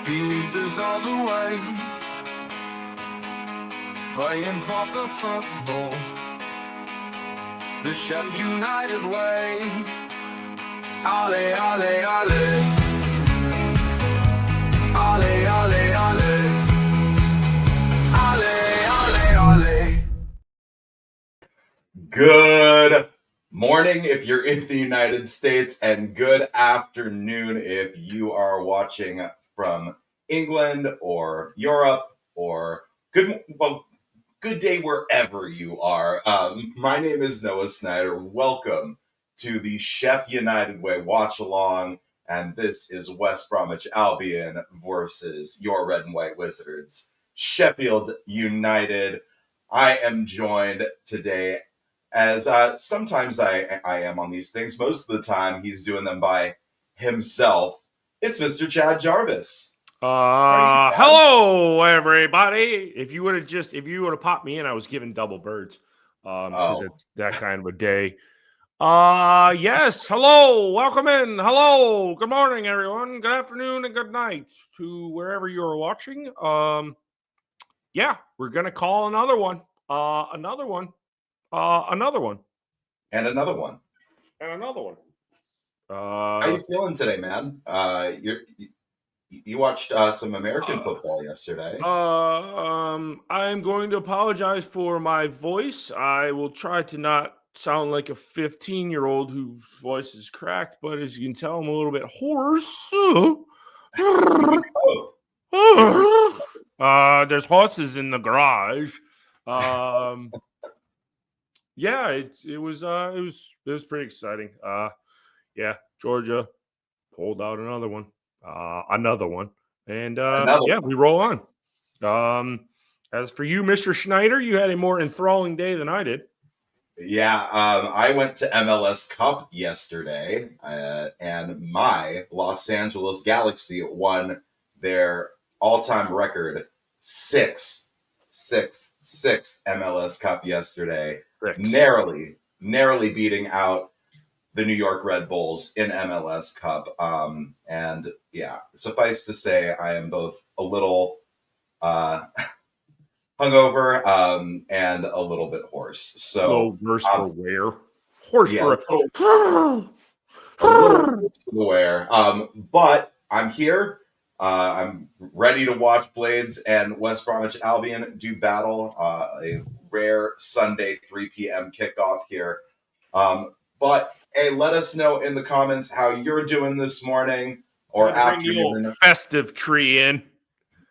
Beaters all the way, playing proper football, the Sheff United way. Ale, ale, ale, ale, ale, ale, ale, ale, ale. Good morning if you're in the United States, and good afternoon if you are watching from England or Europe, or good day wherever you are. My name is Noah Snyder. Welcome to the Sheff United Way Watchalong, and this is West Bromwich Albion versus your Red and White Wizards, Sheffield United. I am joined today, as sometimes I am on these things. Most of the time, he's doing them by himself. It's Mr. Chad Jarvis. Hello, everybody. If you would have popped me in, I was given double birds. Because it's that kind of a day. Yes. Hello. Welcome in. Hello. Good morning, everyone. Good afternoon and good night to wherever you are watching. Yeah, we're gonna call another one. Another one. Another one. And another one. And another one. How you feeling today, man? You watched some American football yesterday. I'm going to apologize for my voice. I will try to not sound like a 15-year-old whose voice is cracked, but as you can tell, I'm a little bit hoarse. There's horses in the garage. Yeah, it was pretty exciting. Yeah, Georgia pulled out another one. And we roll on. As for you, Mr. Schneider, you had a more enthralling day than I did. Yeah, I went to MLS Cup yesterday, and my Los Angeles Galaxy won their all-time record sixth MLS Cup yesterday, narrowly beating out the New York Red Bulls in MLS Cup. And yeah, suffice to say, I am both a little hungover and a little bit hoarse. So worse for wear. Horse yeah, for a little wear. But I'm here. I'm ready to watch Blades and West Bromwich Albion do battle. A rare Sunday 3 p.m. kickoff here. But hey, let us know in the comments how you're doing this morning or afternoon. Festive tree in.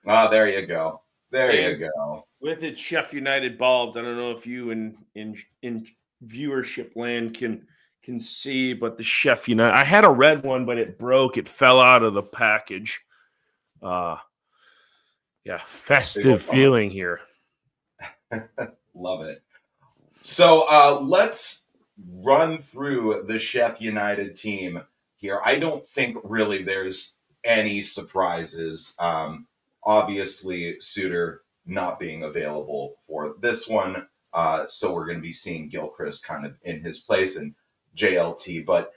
There you go. You go. With its Sheff United bulbs, I don't know if you in viewership land can see, but the Sheff United. I had a red one, but it broke. It fell out of the package. Yeah, festive feeling here. Love it. So let's run through the Sheff United team here. I don't think really there's any surprises. Obviously, Suter not being available for this one. So we're going to be seeing Gilchrist kind of in his place and JLT, but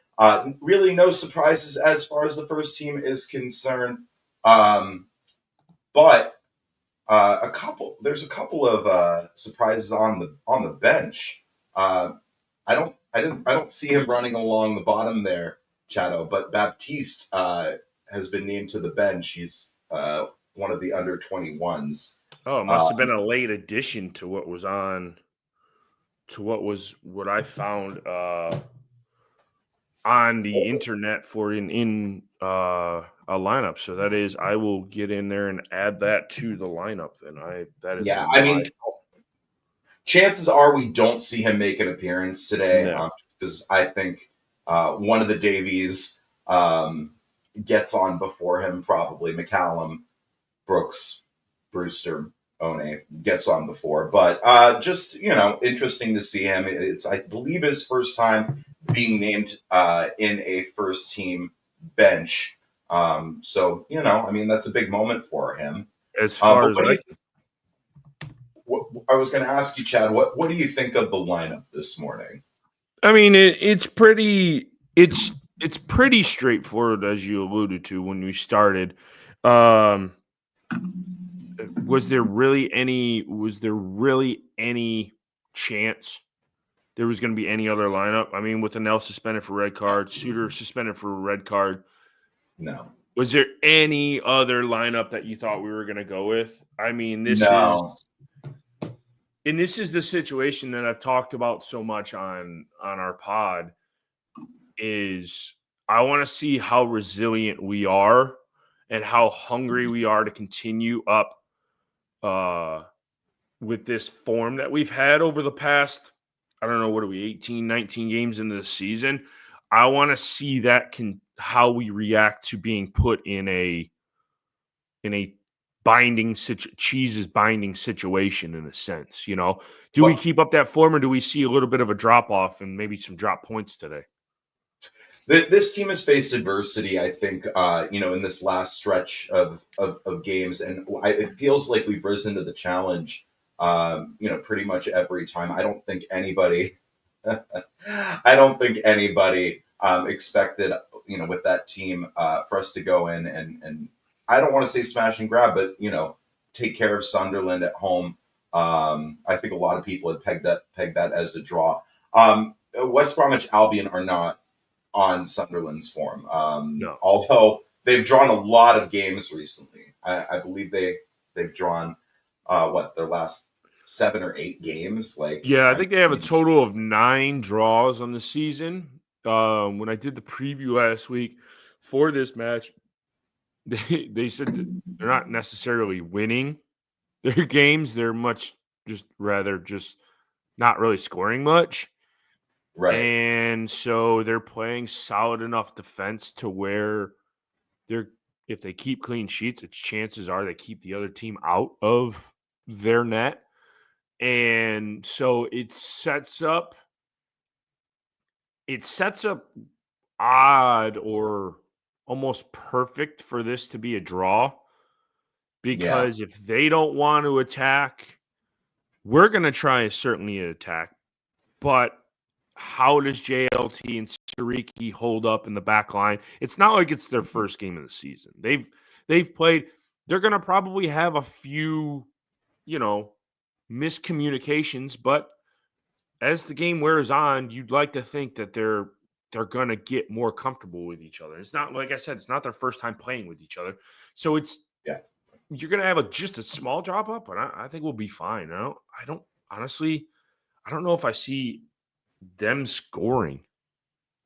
really no surprises as far as the first team is concerned. But there's a couple of surprises on the bench. I don't see him running along the bottom there, Chado, but Baptiste has been named to the bench. He's one of the under 21s. Oh, it must have been a late addition to what I found on the internet for in a lineup. So that is, I will get in there and add that to the lineup. Then chances are we don't see him make an appearance today, because I think one of the Davies gets on before him, probably McCallum, Brooks, Brewster, One gets on before, but just interesting to see him. It's, I believe, his first time being named in a first team bench. So that's a big moment for him. As far as I was going to ask you, Chad, what do you think of the lineup this morning? I mean, it's pretty straightforward, as you alluded to when we started. Was there really any chance there was going to be any other lineup? I mean, with Anel suspended for red card, Suter suspended for a red card. No. Was there any other lineup that you thought we were going to go with? I mean, this No. is the situation that I've talked about so much on our pod is I want to see how resilient we are and how hungry we are to continue up with this form that we've had over the past, I don't know, what are we, 18, 19 games into the season. I want to see that how we react to being put in a binding situation in a sense, you know. Do we keep up that form, or do we see a little bit of a drop off and maybe some drop points today? This team has faced adversity, I think, in this last stretch of games, and it feels like we've risen to the challenge, pretty much every time. I don't think anybody expected, with that team, for us to go in and I don't want to say smash and grab, but take care of Sunderland at home. I think a lot of people had pegged that as a draw. West Bromwich Albion are not on Sunderland's form. No. Although they've drawn a lot of games recently. I believe they've drawn their last 7 or 8 games. I think they have a total of 9 draws on the season. When I did the preview last week for this match, they said that they're not necessarily winning their games. They're rather not really scoring much. Right. And so they're playing solid enough defense to where if they keep clean sheets, chances are they keep the other team out of their net. And so it sets up odd or almost perfect for this to be a draw, because if they don't want to attack, we're going to try certainly an attack. But how does JLT and Sariki hold up in the back line? It's not like it's their first game of the season. They've played. They're going to probably have a few, miscommunications, but as the game wears on, you'd like to think that they're going to get more comfortable with each other. It's not, like I said, it's not their first time playing with each other. So you're going to have just a small drop up, but I think we'll be fine. I don't honestly, I don't know if I see them scoring.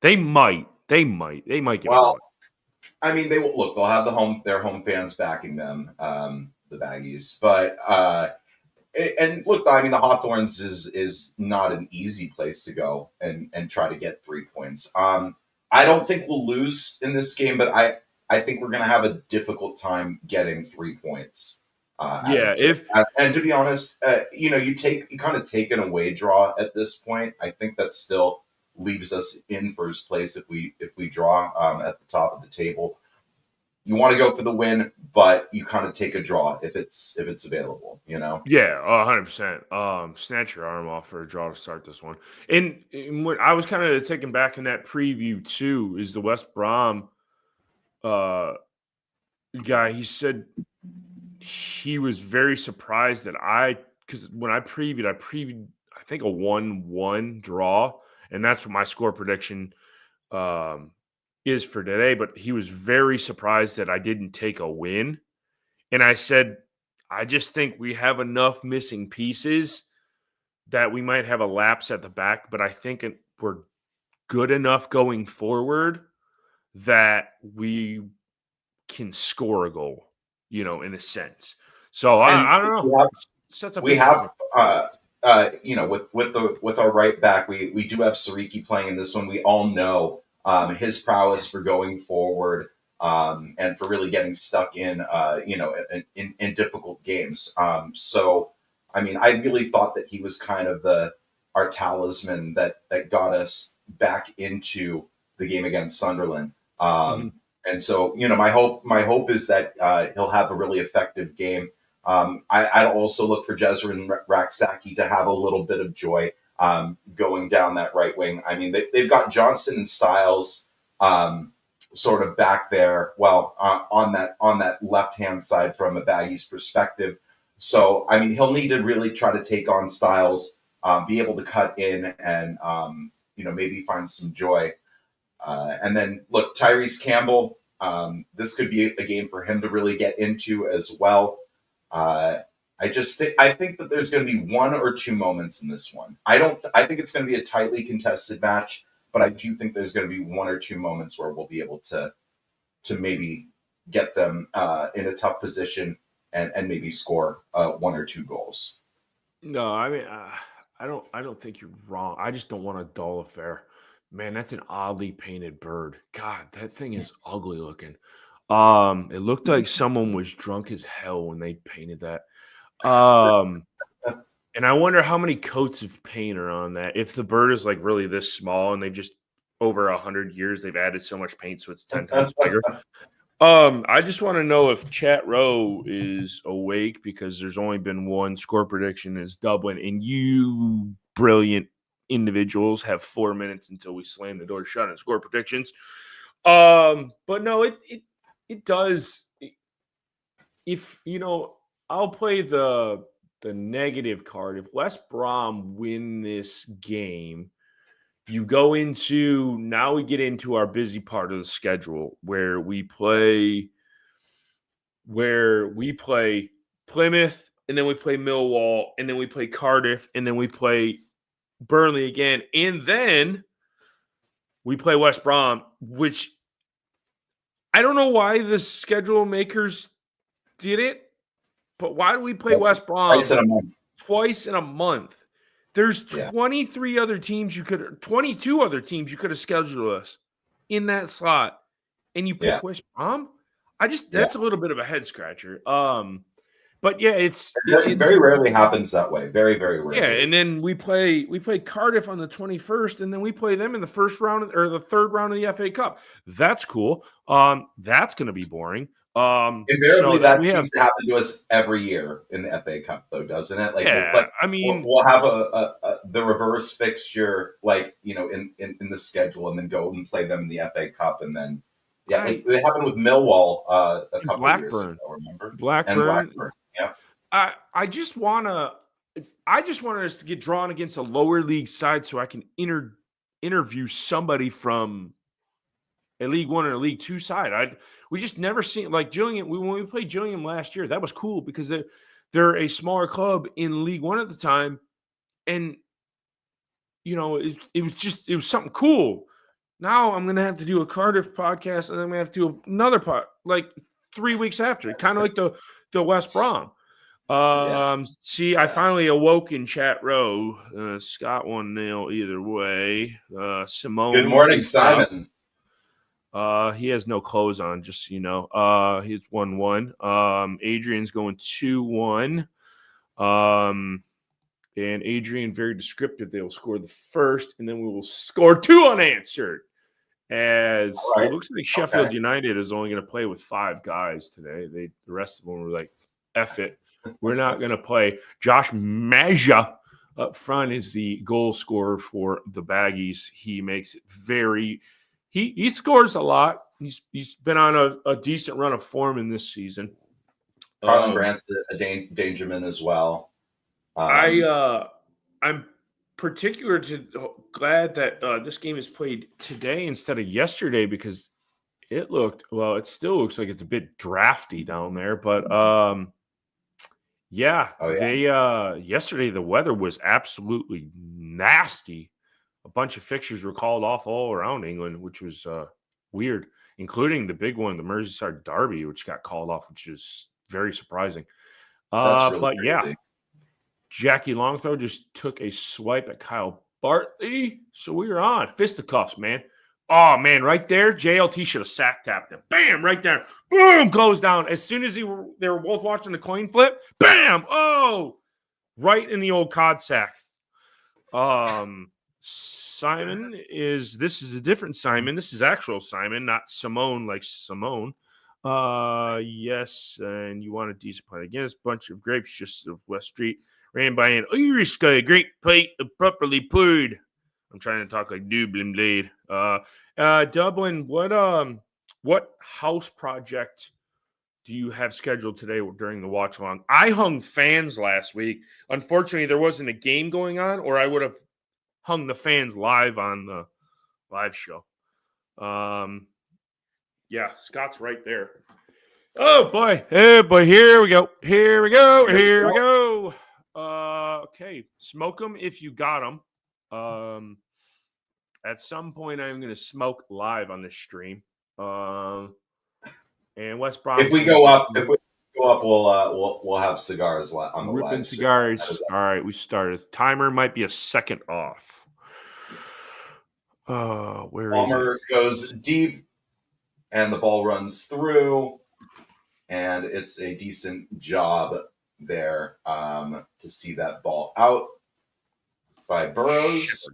They might get well. I mean, they'll have their home fans backing them, the Baggies. But and look, I mean, the Hawthorns is not an easy place to go and try to get 3 points. I don't think we'll lose in this game, but I think we're going to have a difficult time getting 3 points. And to be honest, you kind of take an away draw at this point. I think that still leaves us in first place if we draw at the top of the table. You want to go for the win, but you kind of take a draw if it's available. Yeah, 100%. Snatch your arm off for a draw to start this one. And what I was kind of taken back in that preview too is the West Brom guy. He said he was very surprised that because when I previewed, I think a 1-1 draw, and that's what my score prediction is for today. But he was very surprised that I didn't take a win, and I said I just think we have enough missing pieces that we might have a lapse at the back, but I think we're good enough going forward that we can score a goal. In a sense. So I don't know. With our right back, we do have Sariki playing in this one. We all know his prowess for going forward and for really getting stuck in difficult games. So, I mean, I really thought that he was kind of our talisman that got us back into the game against Sunderland. And so, my hope is that he'll have a really effective game. I'd also look for Jezrin Raksaki to have a little bit of joy going down that right wing. I mean, they've got Johnson and Styles sort of back there, well, on that left-hand side from a Baggies perspective. So, I mean, he'll need to really try to take on Styles, be able to cut in and, maybe find some joy. And then, look, Tyrese Campbell, this could be a game for him to really get into as well. I think that there's going to be one or two moments in this one. I think it's going to be a tightly contested match, but I do think there's going to be one or two moments where we'll be able to maybe get them in a tough position and maybe score one or two goals. No, I mean, I don't think you're wrong. I just don't want a dull affair. Man, that's an oddly painted bird. God, that thing is ugly looking. It looked like someone was drunk as hell when they painted that. And I wonder how many coats of paint are on that. If the bird is like really this small and they just over 100 years they've added so much paint so it's 10 times bigger. I just want to know if Chat Row is awake because there's only been one score prediction is Dublin, and you brilliant individuals have 4 minutes until we slam the door shut on score predictions. But no, it does. If I'll play the negative card. If West Brom win this game, you go into now we get into our busy part of the schedule where we play Plymouth, and then we play Millwall, and then we play Cardiff, and then we play Burnley again, and then we play West Brom, which I don't know why the schedule makers did it, but why do we play West Brom twice in a month? There's 23 other teams 22 other teams you could have scheduled us in that slot, and you pick West Brom. That's a little bit of a head scratcher. But yeah, it's very rarely happens that way. Very, very rarely. Yeah, and then we play Cardiff on the 21st, and then we play them in the first round or the third round of the FA Cup. That's cool. That's going to be boring. Invariably, that seems to happen to us every year in the FA Cup, though, doesn't it? Like, we'll have the reverse fixture, like in the schedule, and then go and play them in the FA Cup, and then it happened with Millwall a couple of years ago. Remember Blackburn? Yeah. I just want us to get drawn against a lower league side so I can interview somebody from a League One or a League Two side. We just never seen like Gillingham. When we played Gillingham last year, that was cool because they're a smaller club in League One at the time, and it was something cool. Now I'm gonna have to do a Cardiff podcast, and then I'm gonna have to do another part like 3 weeks after, kind of like the West Brom. I finally awoke in Chat Row. Scott 1-0 either way. Simone. Good morning, Simon. He has no clothes on, just so you know. He's 1-1. Adrian's going 2-1. And Adrian, very descriptive. They will score the first, and then we will score 2 unanswered. As it looks like Sheffield United is only going to play with 5 guys today. The rest of them were like, F it. We're not going to play. Josh Maja up front is the goal scorer for the Baggies. He makes it very – he scores a lot. He's been on a decent run of form in this season. Carlin Grant's a dangerman as well. I'm glad that this game is played today instead of yesterday because it still looks like it's a bit drafty down there, but yesterday the weather was absolutely nasty. A bunch of fixtures were called off all around England, which was weird, including the big one, the Merseyside Derby, which got called off, which is very surprising. That's really crazy. Jackie Longthrow just took a swipe at Kyle Bartley. So we were on. Fisticuffs, man. Oh, man, right there, JLT should have sack tapped him. Bam, right there. Boom, goes down. As soon as they were both watching the coin flip, bam, oh, right in the old cod sack. Simon this is a different Simon. This is actual Simon, not Simone like Simone. Yes, and you want a decent play against bunch of grapes just of West Street. Ran by an Irish guy, great plate of properly poured. I'm trying to talk like Dublin Blade. Dublin, what what house project do you have scheduled today during the watch along? I hung fans last week. Unfortunately, there wasn't a game going on, or I would have hung the fans live on the live show. Yeah, Scott's right there. Oh boy, here we go. Okay, smoke them if you got them. At some point, I'm going to smoke live on this stream. And West Brom. If we go up, we'll have cigars on the ripping live cigars. All right, we started. Timer might be a second off. Where Palmer is it? goes deep, and the ball runs through, and it's a decent job there to see that ball out by Burrows.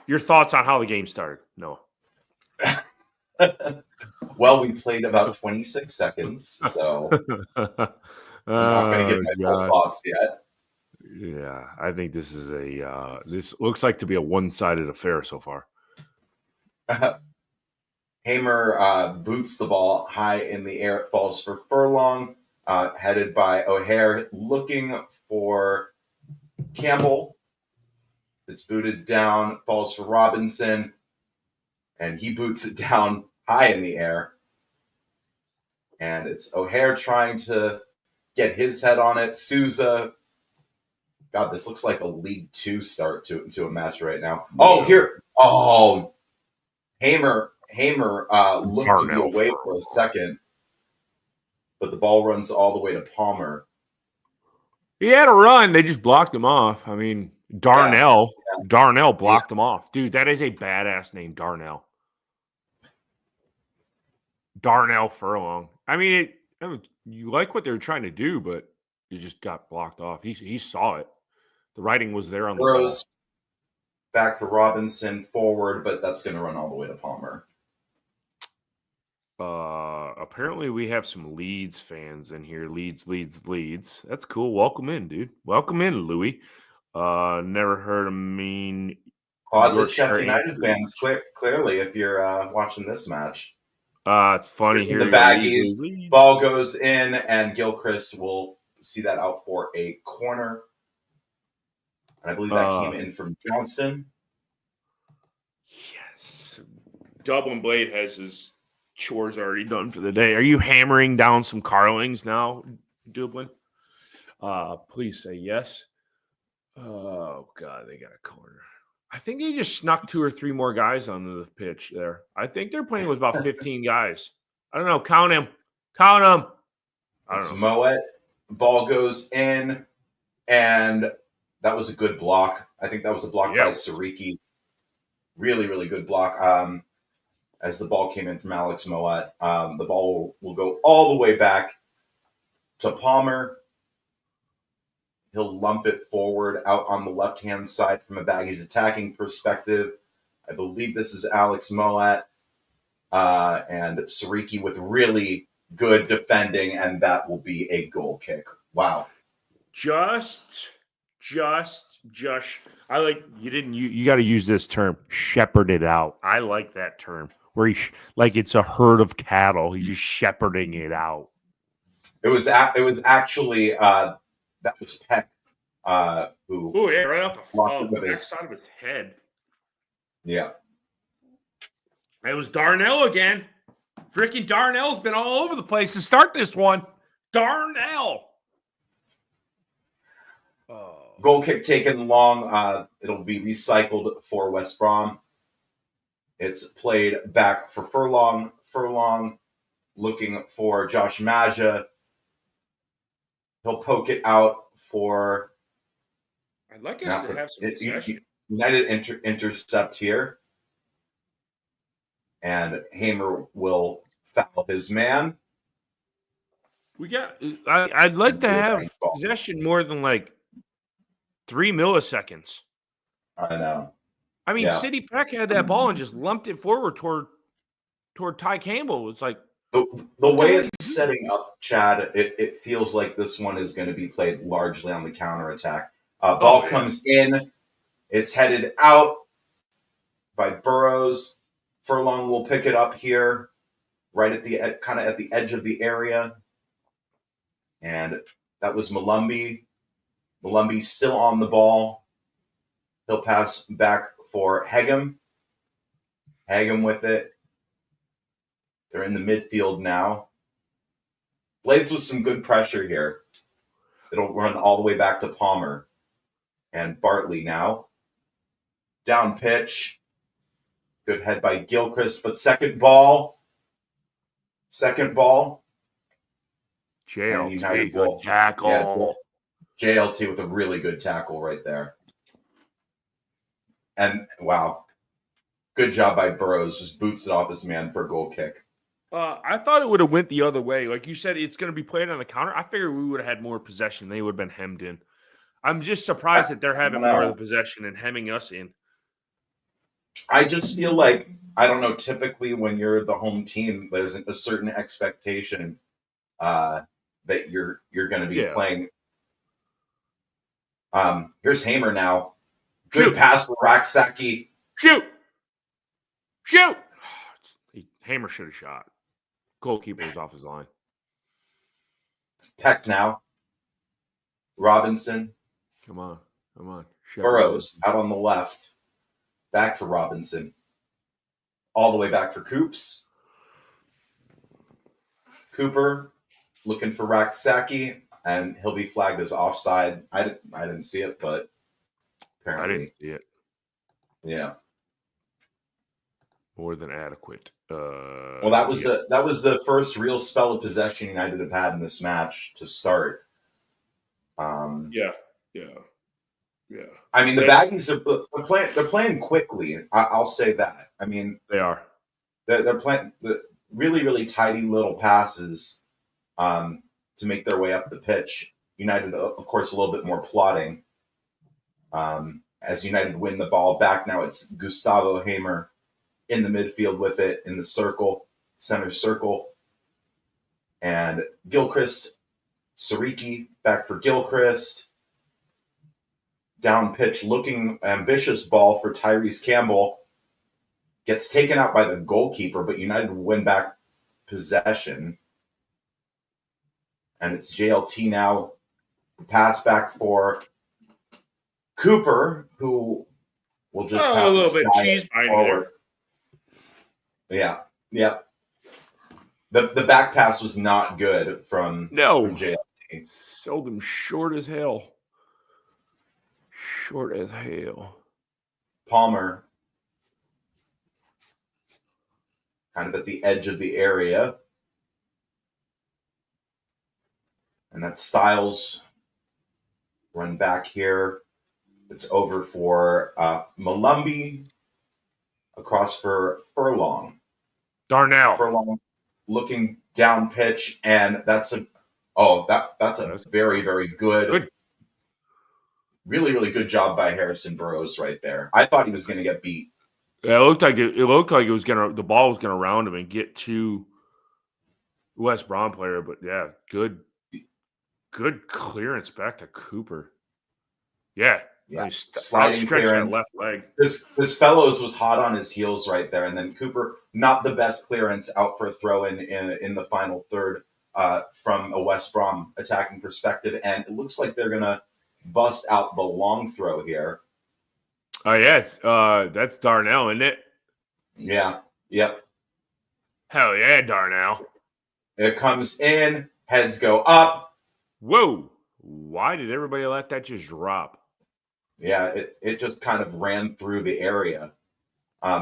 Your thoughts on how the game started? No. Well, we played about 26 seconds, so I'm not going to give my full thoughts yet. Yeah, I think this is this looks like to be a one-sided affair so far. Hamer boots the ball high in the air. It falls for Furlong, headed by O'Hare, looking for Campbell. It's booted down, falls for Robinson, and he boots it down high in the air. And it's O'Hare trying to get his head on it. Souza. God, this looks like a League Two start to a match right now. Oh, here. Oh, Hamer looked to be away for a second, but the ball runs all the way to Palmer. He had a run. They just blocked him off. I mean, Darnell blocked him off. Dude, that is a badass name, Darnell. Darnell Furlong. I mean, you like what they were trying to do, but it just got blocked off. He saw it. The writing was there on the ball. Back for Robinson forward, but that's going to run all the way to Palmer. Apparently we have some Leeds fans in here. Leeds. That's cool. Welcome in, dude. Welcome in, Louis. Never heard of mean. Closet Sheff United fans, clearly, if you're watching this match. It's funny here. The baggies. Ball goes in, and Gilchrist will see that out for a corner. And I believe that came in from Johnston. Yes. Dublin Blade has his chores already done for the day. Are you hammering down some Carlings now, Dublin? Please say yes. Oh, God, they got a corner. I think they just snuck 2 or 3 more guys onto the pitch there. I think they're playing with about 15 guys. I don't know. Count them. It's Moet. Ball goes in, and that was a good block. I think that was a block by Sariki. Really, really good block. As the ball came in from Alex Moet, the ball will go all the way back to Palmer. He'll lump it forward out on the left-hand side from a Baggies attacking perspective. I believe this is Alex Moet and Sariki with really good defending, and that will be a goal kick. Wow. Just I like you got to use this term, shepherd it out. I like that term where like it's a herd of cattle. He's just shepherding it out. It was actually that was Peck who right off the side of his head. Yeah. It was Darnell again. Freaking Darnell's been all over the place to start this one. Darnell. Goal kick taken long. It'll be recycled for West Brom. It's played back for Furlong. Furlong looking for Josh Maja. He'll poke it out for. I'd like us to have some possession. United intercept here. And Hamer will foul his man. I'd like to have possession more than like 3 milliseconds. I know. I mean, City Peck had that ball and just lumped it forward toward Ty Campbell. It's like the way it's setting up, Chad. It feels like this one is going to be played largely on the counterattack. Ball comes in. It's headed out by Burrows. Furlong will pick it up here. right at the kind of at the edge of the area. And that was Malumbi. Malumbi still on the ball. He'll pass back for Hegem. Hegem with it. They're in the midfield now. Blades with some good pressure here. It'll run all the way back to Palmer. And Bartley now. Down pitch. Good head by Gilchrist, but second ball. JLT, good tackle. Yeah, JLT with a really good tackle right there. And wow, good job by Burrows. Just boots it off his man for a goal kick. I thought it would have went the other way. Like you said, it's going to be played on the counter. I figured we would have had more possession. They would have been hemmed in. I'm just surprised that they're having more of the possession and hemming us in. I just feel like, I don't know, typically when you're the home team, there's a certain expectation that you're going to be playing. Here's Hamer now. Good pass for Raksaki. Shoot! Hamer should have shot. Goalkeeper was off his line. Peck now. Robinson. Come on. Burrows out on the left. Back for Robinson. All the way back for Coops. Cooper looking for Raksaki, and he'll be flagged as offside. I didn't see it, but apparently I didn't see it. Yeah. More than adequate. Well, that was the first real spell of possession United have had in this match to start. Yeah. I mean, the Baggies they're playing quickly. I'll say that. I mean, they are. They're playing really, really tidy little passes to make their way up the pitch. United, of course, a little bit more plotting. As United win the ball back, now it's Gustavo Hamer in the midfield with it in the center circle. And Gilchrist, Sariki back for Gilchrist. Down pitch, looking ambitious ball for Tyrese Campbell. Gets taken out by the goalkeeper, but United win back possession. And it's JLT now. Pass back for Cooper, who will just have a little bit cheese forward. Yeah. The back pass was not good from JLT. Sold him short as hell. Palmer, kind of at the edge of the area. And that Styles run back here. It's over for Malumbi. Across for Furlong. Darnell. Furlong looking down pitch, and that's a very, very good. Really, really good job by Harrison Burrows right there. I thought he was going to get beat. Yeah, it looked like the ball was going to round him and get to the West Brom player, but yeah, good clearance back to Cooper. Yeah. Sliding clearance. Left leg. This Fellows was hot on his heels right there, and then Cooper, not the best clearance, out for a throw in the final third from a West Brom attacking perspective, and it looks like they're going to bust out the long throw here. Oh, yes. That's Darnell, isn't it? Yeah. Yep. Hell yeah, Darnell. It comes in. Heads go up. Whoa. Why did everybody let that just drop? Yeah, it just kind of ran through the area.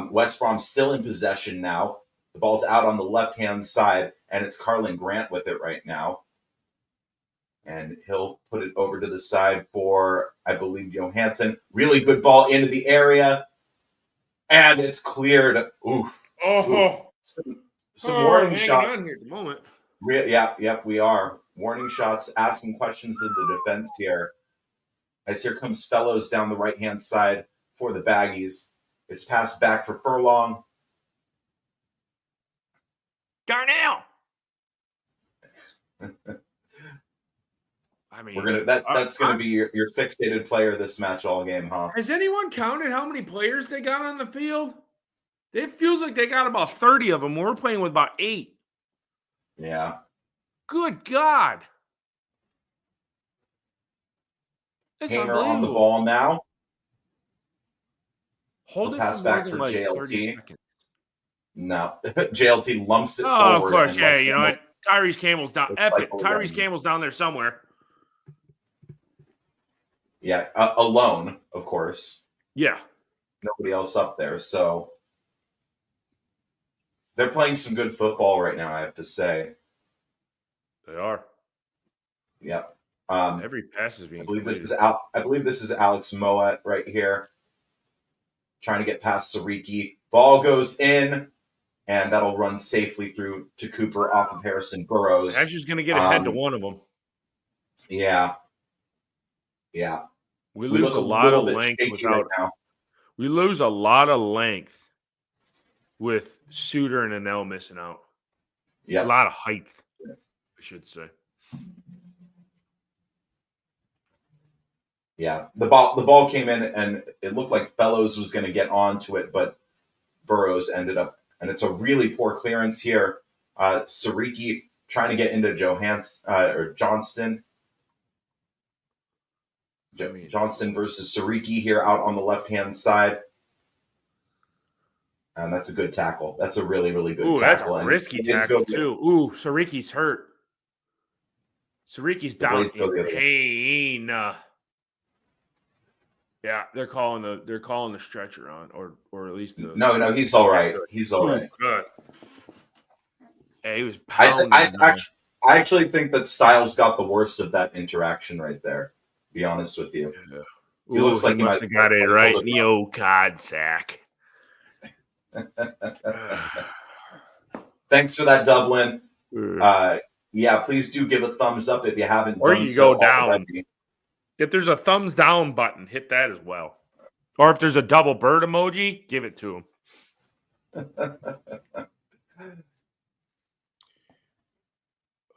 West Brom still in possession now. The ball's out on the left-hand side, and it's Carlin Grant with it right now. And he'll put it over to the side for, I believe, Johansson. Really good ball into the area. And it's cleared. Oof. Oh. Some warning shots. On here at the moment. We are. Warning shots, asking questions of the defense here. As here comes Fellows down the right-hand side for the Baggies. It's passed back for Furlong. Darnell. I mean, that's gonna be your fixated player this match all game, huh? Has anyone counted how many players they got on the field? It feels like they got about 30 of them. We're playing with about 8. Yeah. Good God. It's Hamer on the unbelievable. ball now. Hold He'll it for pass more back than for like 30 JLT. seconds. No. JLT lumps it Oh, of forward course. and Yeah, lets you know almost what? Tyrese Campbell's down. F it. cycle Tyrese again. Campbell's down there somewhere. Yeah, alone, of course. Yeah. Nobody else up there. So they're playing some good football right now, I have to say. They are. Yep. Every pass is I being believe this completed. is I believe this is Alex Moet right here, trying to get past Sariki. Ball goes in, and that'll run safely through to Cooper off of Harrison Burrows. Asher's going to get ahead to one of them. Yeah. Yeah. We We lose look a a lot little of bit length shaky right without. now. We lose a lot of length with Suter and Anel missing out. A Yep. lot of height, I should say. Yeah. The ball came in, and it looked like Fellows was going to get onto it, but Burrows ended up, and it's a really poor clearance here. Sariki trying to get into Johnston. Johnston versus Sariki here out on the left-hand side. And that's a good tackle. That's a really, really good tackle. That's a risky tackle, too. Ooh, Sariki's hurt. Sariki's down in pain. Yeah, they're calling the stretcher on, or at least the. No, he's all right. He's all right. Good. Yeah, he was I pounding. I actually think that Styles got the worst of that interaction right there. To be honest with you, Yeah. he looks like he must have got it right in the old cod sack. Thanks for that, Dublin. Yeah, please do give a thumbs up if you haven't or done you so go down. already. If there's a thumbs down button, hit that as well. Or if there's a double bird emoji, give it to him.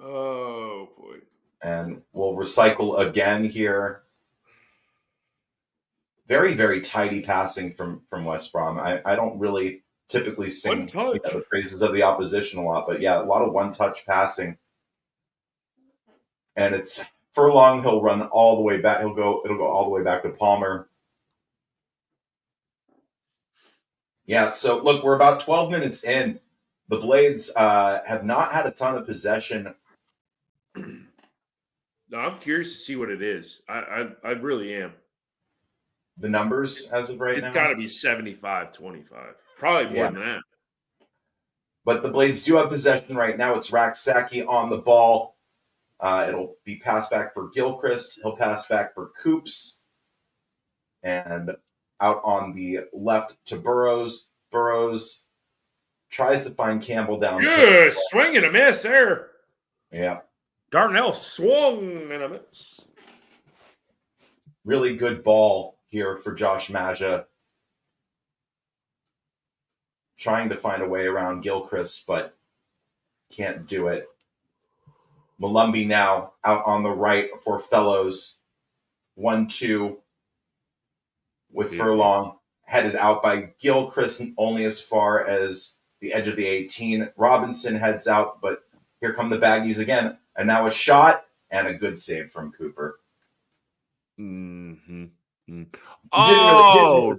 Oh, boy. And we'll recycle again here. Very, very tidy passing from West Brom. I don't really typically sing the praises of the opposition a lot, but yeah, a lot of one-touch passing. And it's Furlong. He'll run all the way back. It'll go all the way back to Palmer. Yeah, so look, we're about 12 minutes in. The Blades have not had a ton of possession. No, I'm curious to see what it is. I really am. The numbers as of right now? It's got to be 75-25. Probably more than that. But the Blades do have possession right now. It's Raksaki on the ball. It'll be passed back for Gilchrist. He'll pass back for Coops. And out on the left to Burrows. Burrows tries to find Campbell down. Good swing and a miss there. Yeah. Darnell swung and a miss. Really good ball here for Josh Maja. Trying to find a way around Gilchrist, but can't do it. Malumbi now out on the right for Fellows. 1-2 with Furlong. Headed out by Gilchrist only as far as the edge of the 18. Robinson heads out, but here come the Baggies again. And now a shot and a good save from Cooper. Mm-hmm. Oh!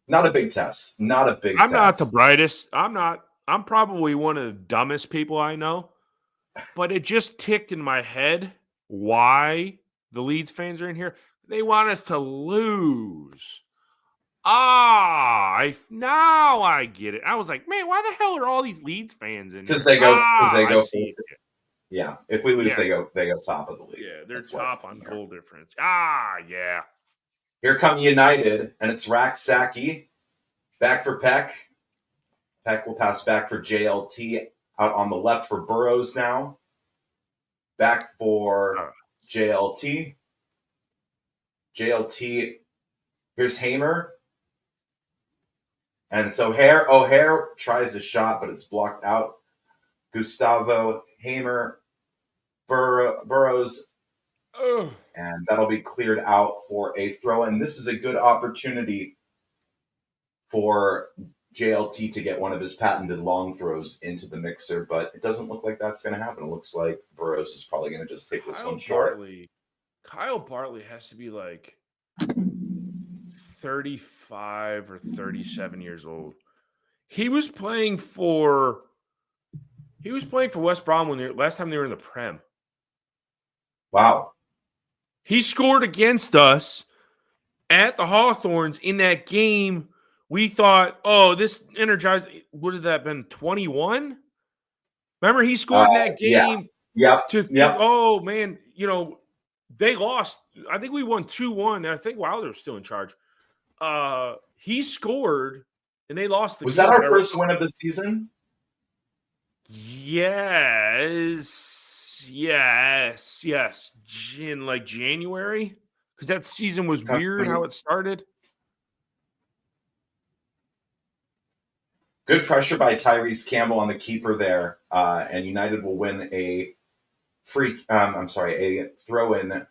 Not a big test. Not a big test. I'm not the brightest. I'm probably one of the dumbest people I know. But it just ticked in my head why the Leeds fans are in here. They want us to lose. Now I get it. I was like, man, why the hell are all these Leeds fans in here? Because they go. Yeah, if we lose, they go top of the league. Yeah, they're top on goal difference. Yeah. Here come United, and it's Raksaki. Back for Peck. Peck will pass back for JLT. Out on the left for Burrows now. Back for JLT. JLT. Here's Hamer. And it's O'Hare. O'Hare tries a shot, but it's blocked out. Gustavo, Hamer, Burrows. And that'll be cleared out for a throw. And this is a good opportunity for JLT to get one of his patented long throws into the mixer, but it doesn't look like that's going to happen. It looks like Burrows is probably going to just take this one short. Kyle Bartley has to be like 35 or 37 years old. He was playing for West Brom when last time they were in the Prem. Wow. He scored against us at the Hawthorns in that game. We thought, oh, this energized. Would have that been 21? Remember, he scored in that game. Yeah. Oh man, they lost. I think we won 2-1. I think Wilder was still in charge. He scored, and they lost. Was that our first win of the season? Yes. In like January, because that season was weird how it started. Good pressure by Tyrese Campbell on the keeper there, and United will win a a throw-in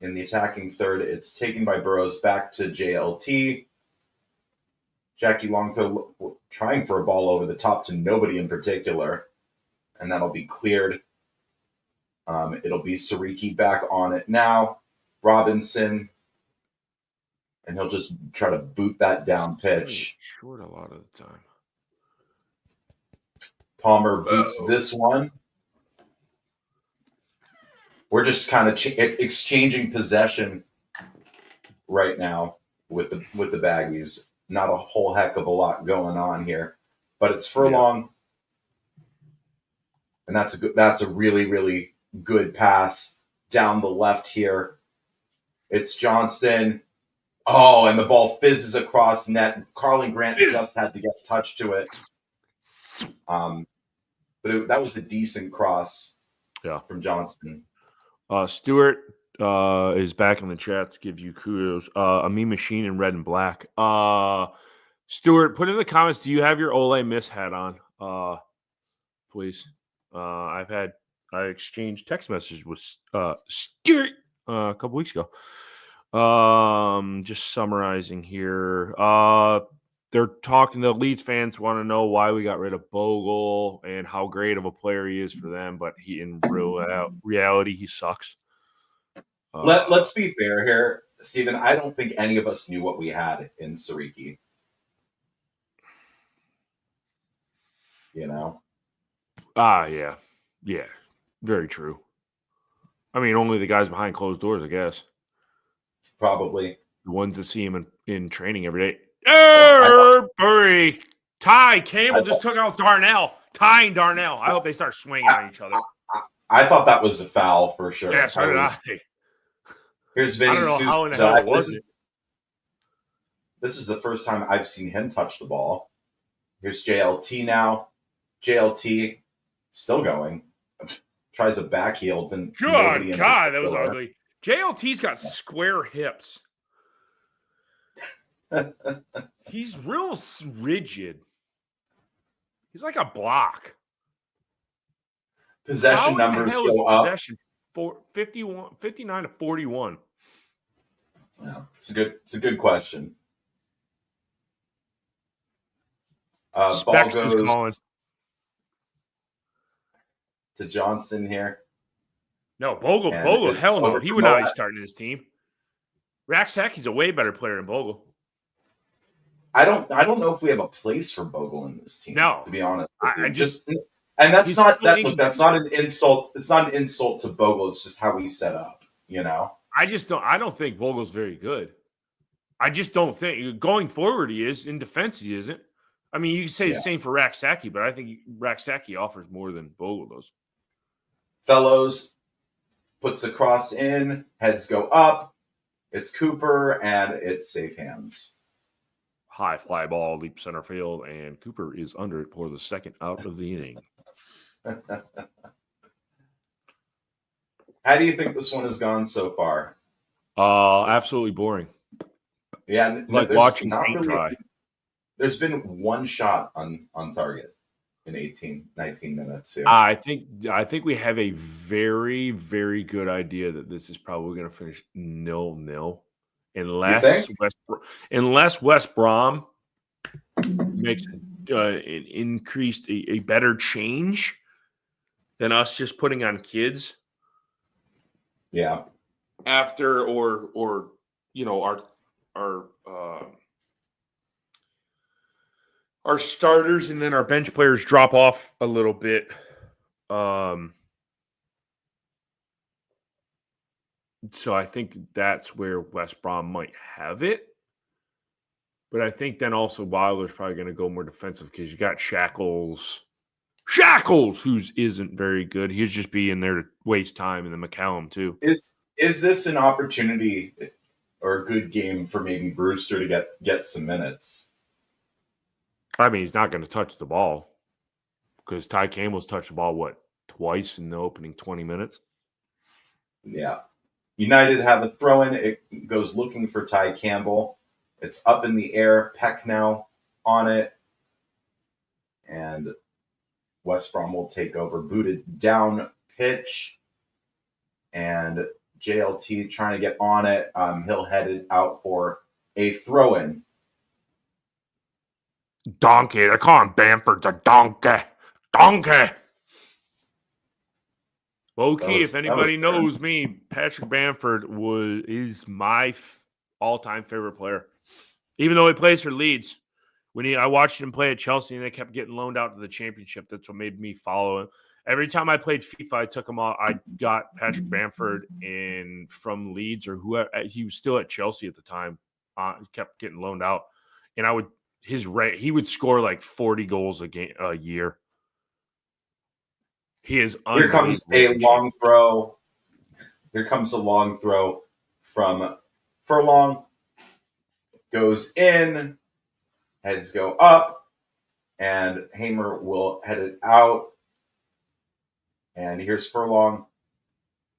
in the attacking third. It's taken by Burrows back to JLT. Jackie Longthrow trying for a ball over the top to nobody in particular, and that'll be cleared. It'll be Siriki back on it now. Robinson. And he'll just try to boot that down pitch. Short a lot of the time. Palmer boots this one. We're just kind of exchanging possession right now with the Baggies. Not a whole heck of a lot going on here, but it's Furlong, and that's a really, really good pass down the left here. It's Johnston. Oh, and the ball fizzes across net. Carlin Grant just had to get touched to it. But that was a decent cross from Johnston. Stuart is back in the chat to give you kudos. A meme machine in red and black. Stuart, put in the comments, do you have your Ole Miss hat on? Please. I exchanged text messages with Stuart a couple weeks ago. Just summarizing here. They're talking, the Leeds fans want to know why we got rid of Bogle and how great of a player he is for them, but in reality, he sucks. Let's be fair here, Stephen. I don't think any of us knew what we had in Siriki. Yeah. Yeah. Very true. I mean, only the guys behind closed doors, I guess. Probably. The ones that see him in training every day. Hurry. Ty Campbell just took out Darnell. Ty and Darnell. I hope they start swinging on each other. I thought that was a foul for sure. Yeah, so did I. Here's Vinny I don't know how in the hell it was. This is the first time I've seen him touch the ball. Here's JLT now. JLT still going. Tries a back heel. And God, that was ugly. JLT's got square hips. He's real rigid. He's like a block. Possession numbers go up. Possession 59 to 41. Yeah, it's a good question. Ball goes to Johnson here. No, Bogle, hell no. He would not be starting his team. Raksaki's a way better player than Bogle. I don't know if we have a place for Bogle in this team. No, to be honest, and that's not an insult. It's not an insult to Bogle. It's just how he's set up. I don't think Bogle's very good. I just don't think going forward he is. In defense he isn't. I mean, you can say the same for Raksaki, but I think Raksaki offers more than Bogle does. Fellows puts the cross in. Heads go up. It's Cooper, and it's safe hands. High fly ball, deep center field, and Cooper is under it for the second out of the inning. How do you think this one has gone so far? Absolutely boring. Yeah, like watching paint dry. There's been one shot on target in 19 minutes. Yeah. I think we have a very, very good idea that this is probably going to finish 0-0. You think? unless West Brom makes an increased a better change than us just putting on kids Yeah. after or our our starters and then our bench players drop off a little bit. So I think that's where West Brom might have it. But I think then also Wilder's probably going to go more defensive because you got Shackles, who isn't very good. He'd just be in there to waste time, and then McCallum too. Is this an opportunity or a good game for maybe Brewster to get some minutes? I mean, he's not going to touch the ball because Ty Campbell's touched the ball, twice in the opening 20 minutes? Yeah. United have a throw-in. It goes looking for Ty Campbell. It's up in the air. Peck now on it. And West Brom will take over. Booted down pitch. And JLT trying to get on it. He'll head it out for a throw-in. Donkey. They're calling Bamford the donkey. Donkey. Low key, if anybody knows me, Patrick Bamford is my all-time favorite player. Even though he plays for Leeds. I watched him play at Chelsea and they kept getting loaned out to the championship. That's what made me follow him. Every time I played FIFA, I took him out. I got Patrick Bamford from Leeds or whoever. He was still at Chelsea at the time. He kept getting loaned out. And he would score like 40 goals a year. He is Here comes a long throw. Here comes a long throw from Furlong. Goes in. Heads go up. And Hamer will head it out. And here's Furlong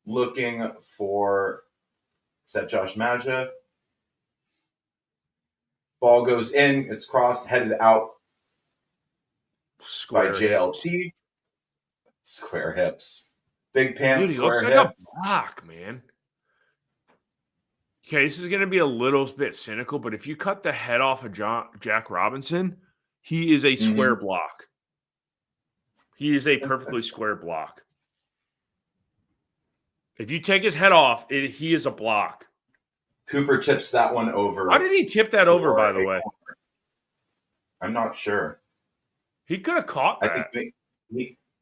looking for, is that Josh Maja? Ball goes in. It's crossed, headed out by JLT. Square hips. Big pants, Dude, he square looks hips. like a block, man. Okay, this is going to be a little bit cynical, but if you cut the head off of Jack Robinson, he is a square block. He is a perfectly square block. If you take his head off, he is a block. Cooper tips that one over. How did he tip that over, by the way? I'm not sure. He could have caught that. I think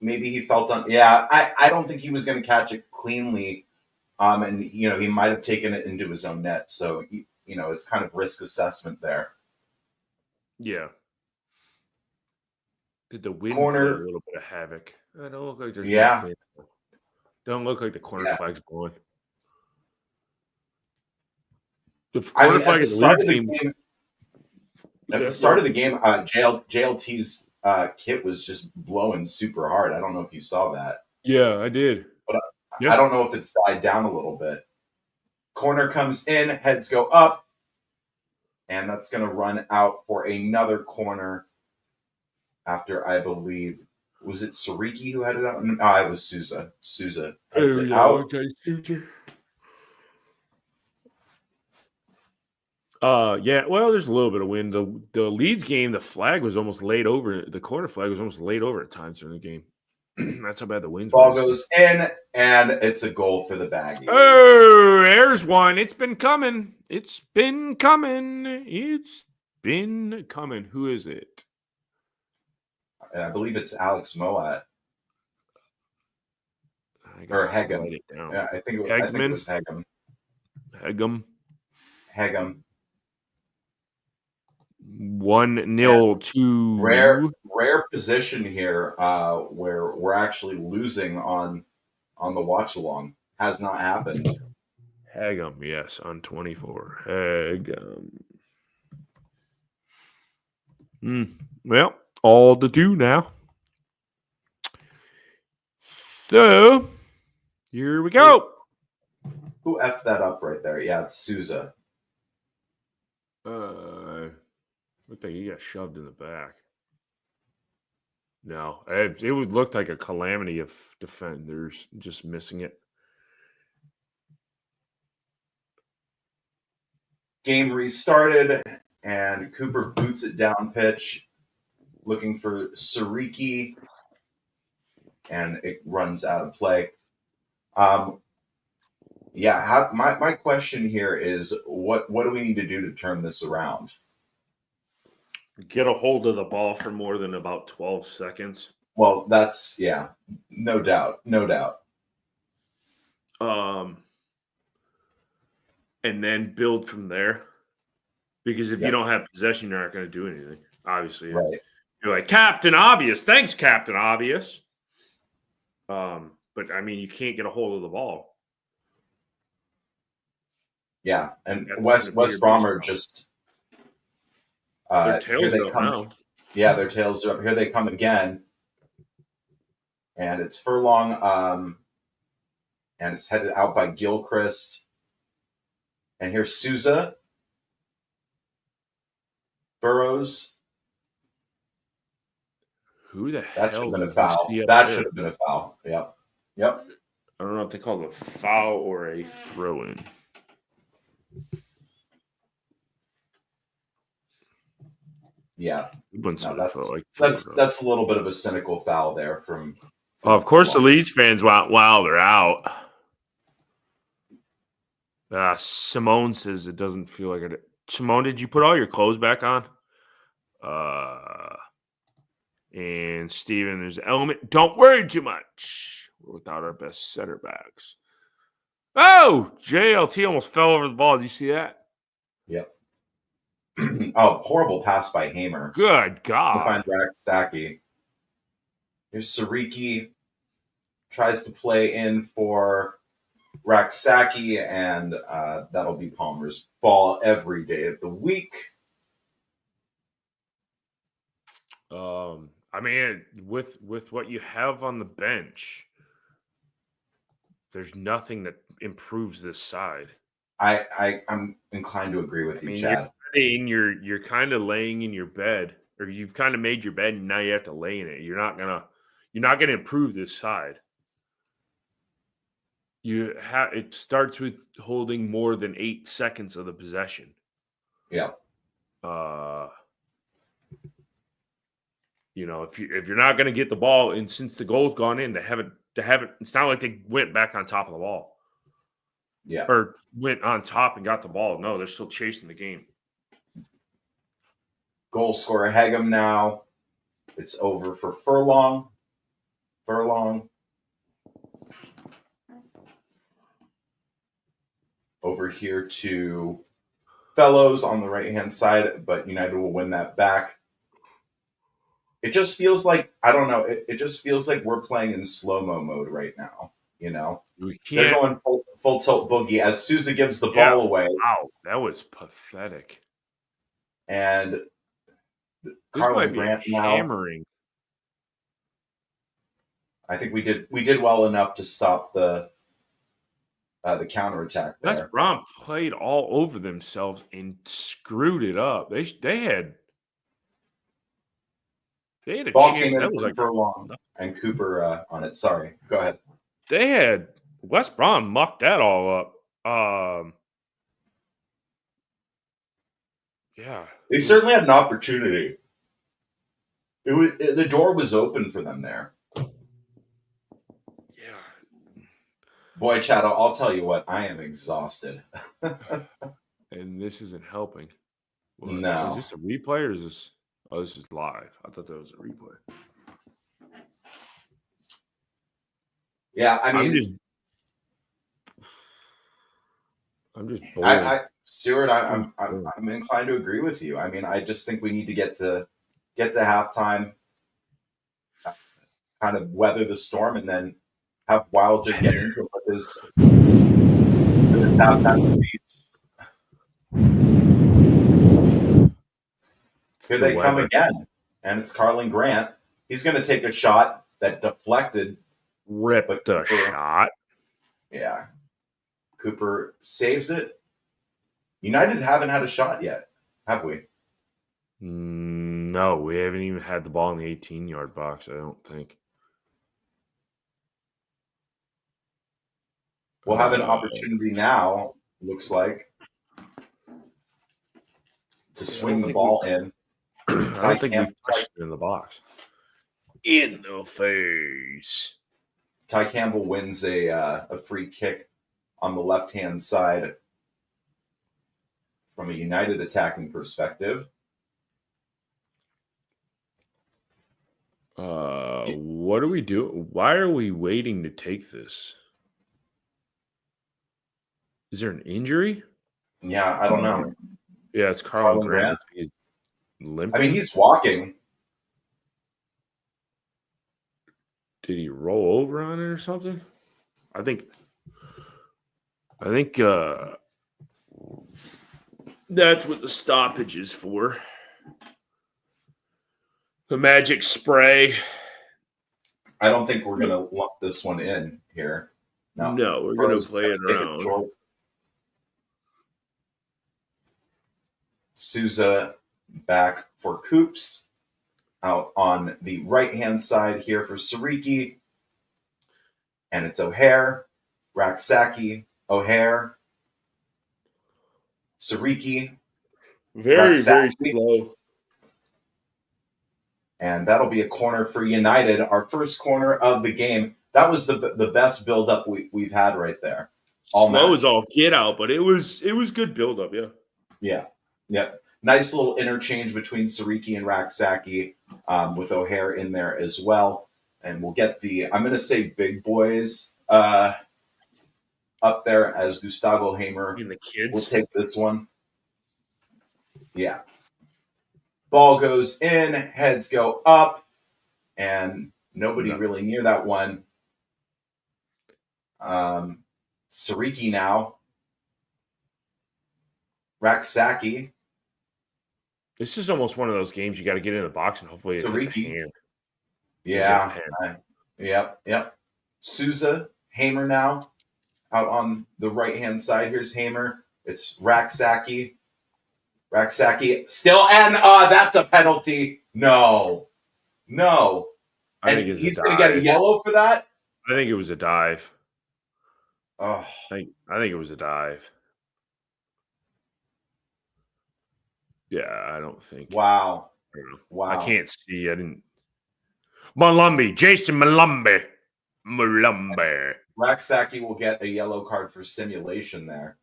maybe he felt on. Yeah, I don't think he was going to catch it cleanly. And, he might have taken it into his own net. So, it's kind of risk assessment there. Yeah. Did the wind corner play a little bit of havoc? I don't look like there's don't look like the corner flag's blowing. The corner flag is at the start of the game, JLT's kit was just blowing super hard. I don't know if you saw that. Yeah, I did. But I don't know if it's died down a little bit. Corner comes in, heads go up, and that's going to run out for another corner after, I believe, was it Sariki who had it out? No, it was Souza. Souza heads it out. Okay. Well, there's a little bit of wind. The Leeds game, the flag was almost laid over. The corner flag was almost laid over at times during the game. That's how bad the wind's Ball goes in, and it's a goal for the Baggies. Oh, there's one. It's been coming. It's been coming. It's been coming. Who is it? I believe it's Alex Moat. Or Hegem. Yeah, I think it was Hegem. Hegem. 1-0 to rare position here where we're actually losing on the Watchalong. Has not happened. Hegem, yes, on 24. Hegem. Well, all to do now. So, here we go. Who effed that up right there? Yeah, it's Souza. Looked like he got shoved in the back. No, it would look like a calamity of defenders just missing it. game restarted, and Cooper boots it down pitch, looking for Sariki, and it runs out of play. My question here is, what do we need to do to turn this around? Get a hold of the ball for more than about 12 seconds. Well, that's no doubt. And then build from there. Because if you don't have possession, you're not going to do anything. Obviously, right? You're like Captain Obvious. Thanks, Captain Obvious. But I mean, you can't get a hold of the ball. Yeah, and West Brom are just their tails are up now. Yeah, their tails are up. Here they come again, and it's Furlong, and it's headed out by Gilchrist. And here's Souza, Burrows. Who the hell? That should have been a foul. That should have been a foul. Yep. I don't know if they call it a foul or a throw-in. Yeah. That's a little bit of a cynical foul there from of course, the Leeds fans went, wow, they're out. Simone says it doesn't feel like it. Simone, did you put all your clothes back on? And Steven, there's an element. Don't worry too much. We're without our best center backs. Oh, JLT almost fell over the ball. Did you see that? Yep. Oh, horrible pass by Hamer. Good God. To find Raksaki. Here's Sariki. Tries to play in for Raksaki, and that'll be Palmer's ball every day of the week. I mean, with what you have on the bench, there's nothing that improves this side. I'm inclined to agree with you, Chad. You're kind of laying in your bed, or you've kind of made your bed, and now you have to lay in it. You're not gonna improve this side. It starts with holding more than 8 seconds of the possession. Yeah. If you're not going to get the ball, and since the goal's gone in, they haven't. It's not like they went back on top of the ball. Yeah. Or went on top and got the ball. No, they're still chasing the game. Goal scorer Hegem now. It's over for Furlong. Over here to Fellows on the right-hand side, but United will win that back. It just feels like, I don't know, it just feels like we're playing in slow-mo mode right now, They're going full tilt boogie as Souza gives the ball away. Wow, that was pathetic. And Carlin Grant now hammering. I think we did well enough to stop the counterattack there. That's Brom played all over themselves and screwed it up. They had a ball chance. Came in that was like Furlong and Cooper on it. Sorry, go ahead. They had West Brom mucked that all up. Yeah, they certainly had an opportunity. The door was open for them there. Boy, Chad, I'll tell you what, I am exhausted. And this isn't helping. No. Is this a replay or is this... Oh, this is live. I thought that was a replay. Yeah, I mean... I'm just bored. Stuart, I'm inclined to agree with you. I mean, I just think we need to get to halftime, kind of weather the storm, and then have Wild just get into it with his halftime speech. Here they come again, and it's Carlin Grant. He's going to take a shot that deflected. Ripped a shot. Yeah. Cooper saves it. United haven't had a shot yet, have we? No, we haven't even had the ball in the 18-yard box, I don't think. We'll have an opportunity now, looks like. to swing the ball in. I don't think we've touched it in the box. In the face. Ty Campbell wins a free kick on the left-hand side from a United attacking perspective. What do we do? Why are we waiting to take this? Is there an injury? Yeah, I don't know. Yeah, it's Carlin Grant. Grant. Limping. I mean, he's walking. Did he roll over on it or something? I think that's what the stoppage is for. The magic spray. I don't think we're gonna lump this one in here. No, we're gonna play it around. Souza back for Coops. Out on the right-hand side here for Sariki. And it's O'Hare, Raksaki, O'Hare, Sariki. Very slow. And that'll be a corner for United, our first corner of the game. That was the best build-up we've had right there. Slow as all get out, but it was good build-up, yeah. Yeah. Yep. Nice little interchange between Sariki and Raksaki with O'Hare in there as well. And we'll get I'm going to say big boys up there as Gustavo Hamer. And the kids. We'll take this one. Yeah. Ball goes in, heads go up, and nobody really near that one. Sariki now. Raksaki. This is almost one of those games you got to get in the box and hopefully it's a hand. Yeah. Yep. Souza, Hamer now. Out on the right-hand side, here's Hamer. It's Raksaki. Raksaki still, and that's a penalty. No. I think he's going to get a yellow for that? I think it was a dive. Oh. I think it was a dive. Yeah, I don't think. Wow. I can't see. I didn't. Malumbi. Jason Malumbi. Raksaki will get a yellow card for simulation there.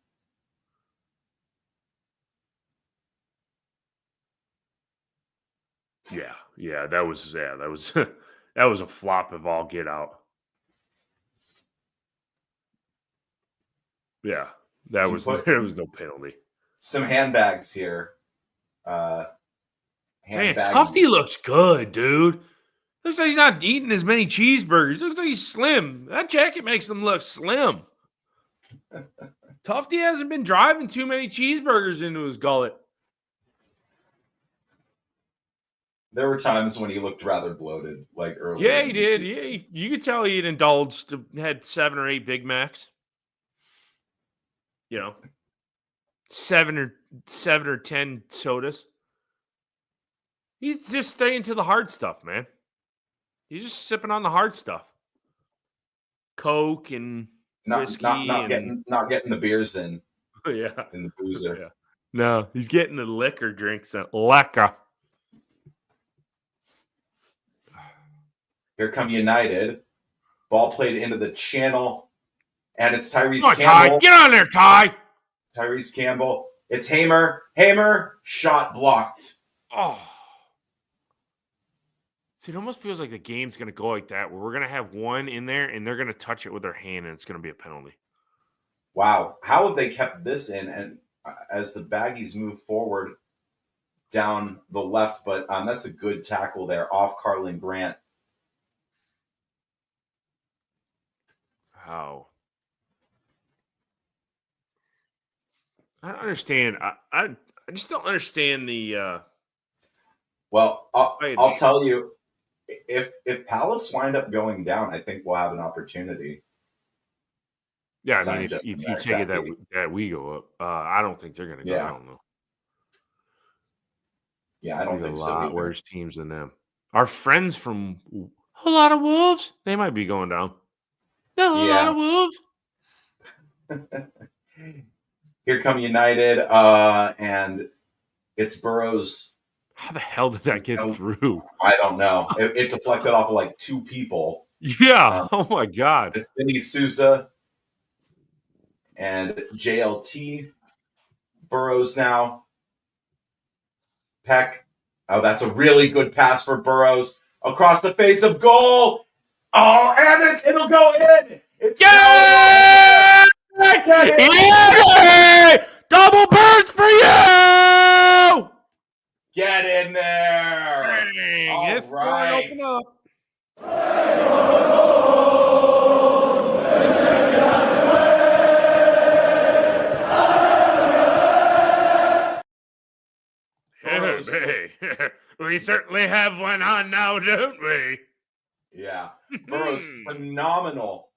Yeah, that was that was a flop of all get out. Yeah, there was no penalty. Some handbags here. Man, Tufty looks good, dude. Looks like he's not eating as many cheeseburgers. Looks like he's slim. That jacket makes him look slim. Tufty hasn't been driving too many cheeseburgers into his gullet. There were times when he looked rather bloated, like earlier. Yeah, he did. Yeah, you could tell he had indulged. Had 7 or 8 Big Macs. 7 or 10 sodas. He's just staying to the hard stuff, man. He's just sipping on the hard stuff. Coke and whiskey. Not getting the beers in. Yeah. In the boozer. Yeah. No, he's getting the liquor drinks and lekker. Here come United. Ball played into the channel. And it's Tyrese Campbell. Ty. Get on there, Ty. Tyrese Campbell. It's Hamer. Hamer. Shot blocked. Oh. See, it almost feels like the game's going to go like that, where we're going to have one in there, and they're going to touch it with their hand, and it's going to be a penalty. Wow. How have they kept this in? And as the Baggies move forward down the left, but that's a good tackle there off Carlin Grant. How? I don't understand. I just don't understand the. Well, I'll tell you, if Palace wind up going down, I think we'll have an opportunity. Yeah, I mean, if you take it that we go up, I don't think they're going to go. Yeah. I don't know. Yeah, I don't think so. A lot worse teams than them. Our friends from a lot of Wolves, they might be going down. A lot of Wolves. Here come United, and it's Burrow's. How the hell did that get through? I don't know. It deflected off of like two people. Yeah. Oh my God. It's Vinny Sousa and JLT. Burrows now. Peck. Oh, that's a really good pass for Burrows across the face of goal. Oh, and it'll go in. It's Yeah! Yeah! Double birds for you! Get in there. Dang, All if right. open up. Hey, we certainly have one on now, don't we? Yeah. Burrow's phenomenal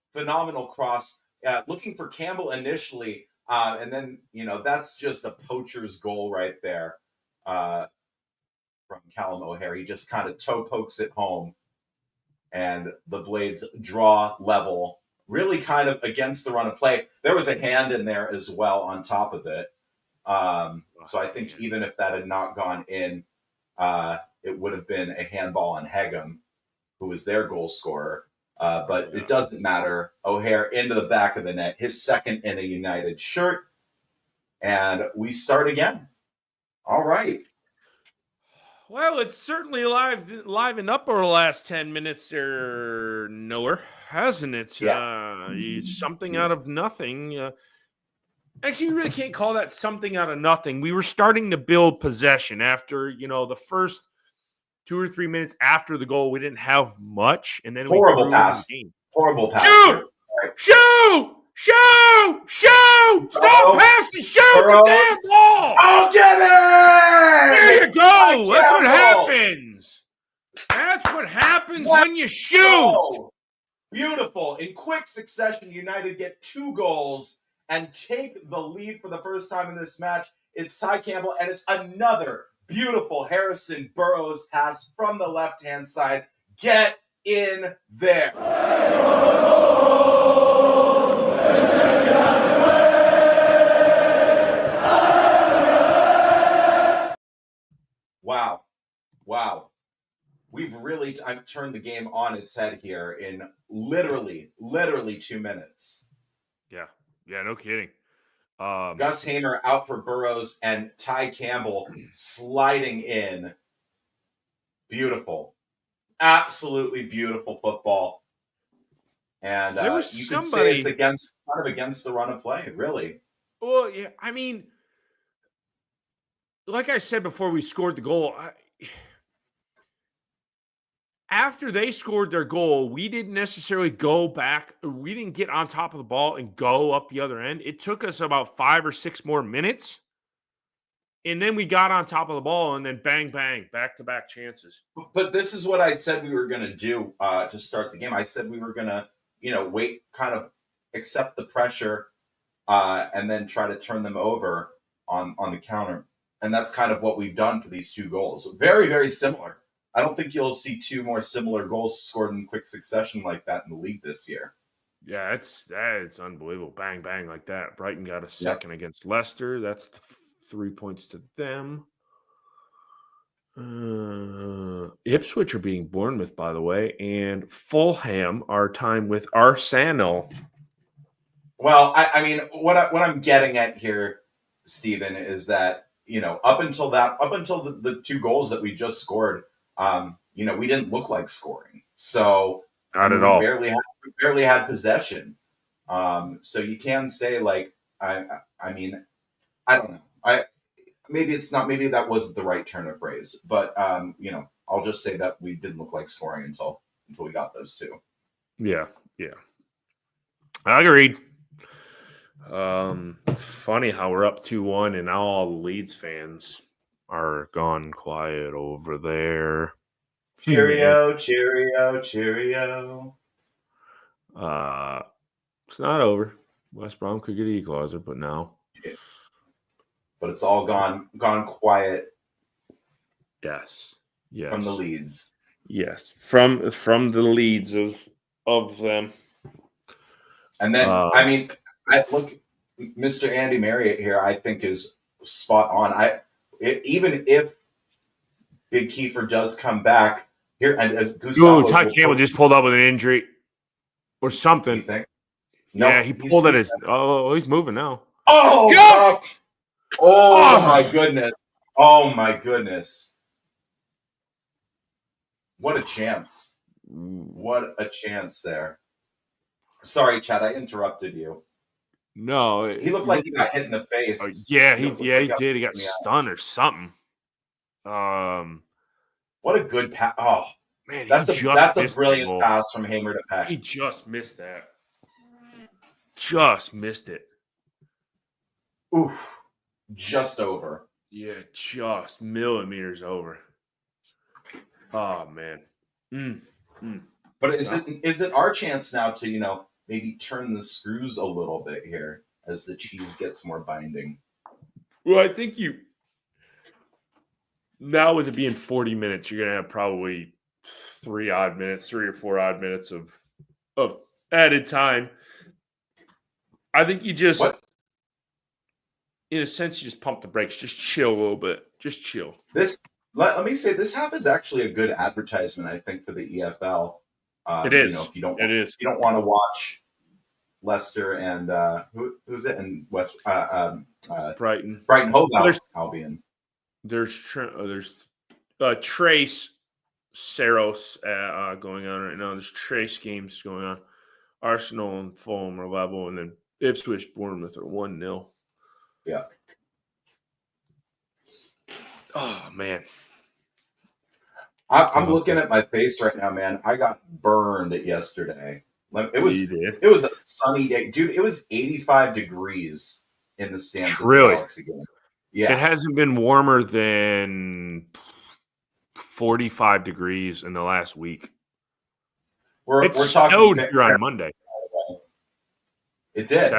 cross. Looking for Campbell initially, and then, that's just a poacher's goal right there from Callum O'Hare. He just kind of toe pokes it home, and the Blades draw level, really kind of against the run of play. There was a hand in there as well on top of it. So I think even if that had not gone in, it would have been a handball on Hegem, who was their goal scorer. But it doesn't matter. O'Hare into the back of the net, his second in a United shirt. And we start again. All right. Well, it's certainly livened up over the last 10 minutes there, Noah, hasn't it? Yeah. Something out of nothing. Actually, you really can't call that something out of nothing. We were starting to build possession after, the first 2 or 3 minutes after the goal. We didn't have much, and then Horrible pass. Horrible pass. Shoot! Right. Shoot! Shoot! Shoot! Stop passing! Shoot the damn ball! I'll get it! There you go! That's what happens. That's what happens when you shoot. Oh, beautiful. In quick succession, United get 2 goals and take the lead for the first time in this match. It's Ty Campbell, and it's another beautiful Harrison Burrows pass from the left-hand side. Get in there. Wow. We've really turned the game on its head here in literally 2 minutes. Yeah, no kidding. Gus Hamer out for Burrows and Ty Campbell sliding in. Beautiful. Absolutely beautiful football. And you could say it's against the run of play, really. Well, yeah, I mean, like I said before we scored the goal, after they scored their goal, we didn't necessarily go back. We didn't get on top of the ball and go up the other end. It took us about 5 or 6 more minutes. And then we got on top of the ball, and then bang, bang, back-to-back chances. But this is what I said we were going to do to start the game. I said we were going to, wait, kind of accept the pressure, and then try to turn them over on the counter. And that's kind of what we've done for these 2 goals. Very, very similar. I don't think you'll see 2 more similar goals scored in quick succession like that in the league this year. Yeah, it's unbelievable. Bang, bang, like that. Brighton got a second against Leicester. That's 3 points to them. Ipswich are beating Bournemouth, by the way, and Fulham are timed with Arsenal. Well, I mean, what I'm getting at here, Stephen, is that up until the 2 goals that we just scored, we didn't look like scoring. So not at all. We barely had possession. So you can say, like, I mean, I don't know. Maybe that wasn't the right turn of phrase, but I'll just say that we didn't look like scoring until we got those 2. Yeah. Agreed. Funny how we're up 2-1 and now all the Leeds fans are gone quiet over there. Cheerio, cheerio, cheerio. It's not over. West Brom could get equalizer, but no. But it's all gone quiet. Yes. From the Leeds. Yes, from the Leeds of them. And then I mean, I look, Mr. Andy Marriott here, I think is spot on. even if Big Kiefer does come back here, and as Ooh, Gustavo, Ty Campbell just pulled up with an injury or you something. think? Yeah, No, he pulled at his. Oh, he's moving now. Oh, Go! oh my goodness! Oh my goodness! What a chance! What a chance there. Sorry, Chad, I interrupted you. No, He looked like he got hit in the face. Yeah, he looked like did. He got stunned or something. What a good pass! Oh, man, that's a brilliant goal. pass from Hamer to Peck. He just missed that. Just missed it. Oof, just over. Yeah, just millimeters over. Oh man. But is it our chance now to maybe turn the screws a little bit here as the cheese gets more binding? Well, I think now with it being 40 minutes, you're gonna have probably 3 or 4 odd minutes of added time. I think you just, in a sense, you just pump the brakes, just chill a little bit, just chill. Let me say, this half is actually a good advertisement, I think, for the EFL. It is. If you don't, it is. You don't want to watch Leicester and who's it and West Brighton Hove Albion. There's Trace Saros going on right now. There's Trace games going on. Arsenal and Fulham are level, and then Ipswich Bournemouth are 1-0. Yeah. Oh man. I'm looking at my face right now, man. I got burned yesterday. It was a sunny day, dude. It was 85 degrees in the stands of the Galaxy game. Yeah, it hasn't been warmer than 45 degrees in the last week. We're snowed talking here on Monday. It did.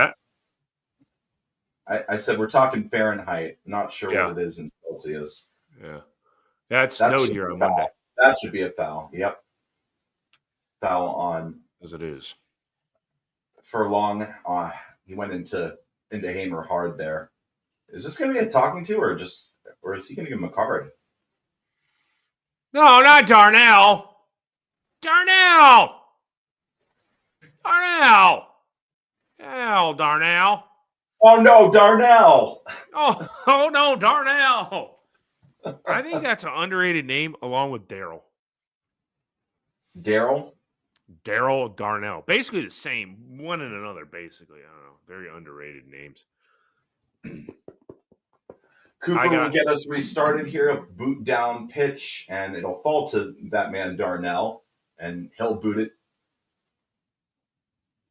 I said we're talking Fahrenheit. Not sure what it is in Celsius. Yeah, it snowed here on Monday. That should be a foul. Yep. Foul on. As it is. Furlong. He went into Hamer hard there. Is this going to be a talking to, or is he going to give him a card? No, not Darnell. Darnell. Darnell. Oh no, Darnell. Oh no, Darnell. I think that's an underrated name along with Daryl. Daryl Darnell. Basically the same. One and another, basically. I don't know. Very underrated names. Cooper will get us restarted here. A boot down pitch, and it'll fall to that man Darnell, and he'll boot it.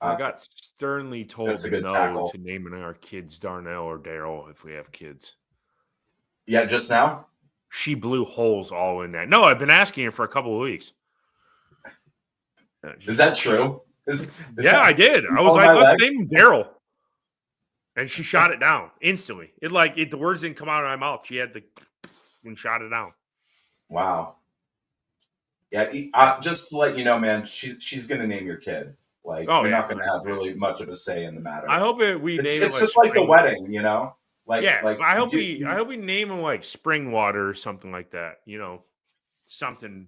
I got sternly told no to naming our kids Darnell or Daryl if we have kids. Yeah, just now? She blew holes all in that. No, I've been asking her for a couple of weeks. Is that true? I did. I was like, let's name him Daryl. And she shot it down instantly. The words didn't come out of my mouth. She had and shot it down. Wow. Yeah, just to let you know, man, she's going to name your kid. You're not going to have really much of a say in the matter. I hope it's just like the wedding, I hope we name him like Springwater or something like that. Something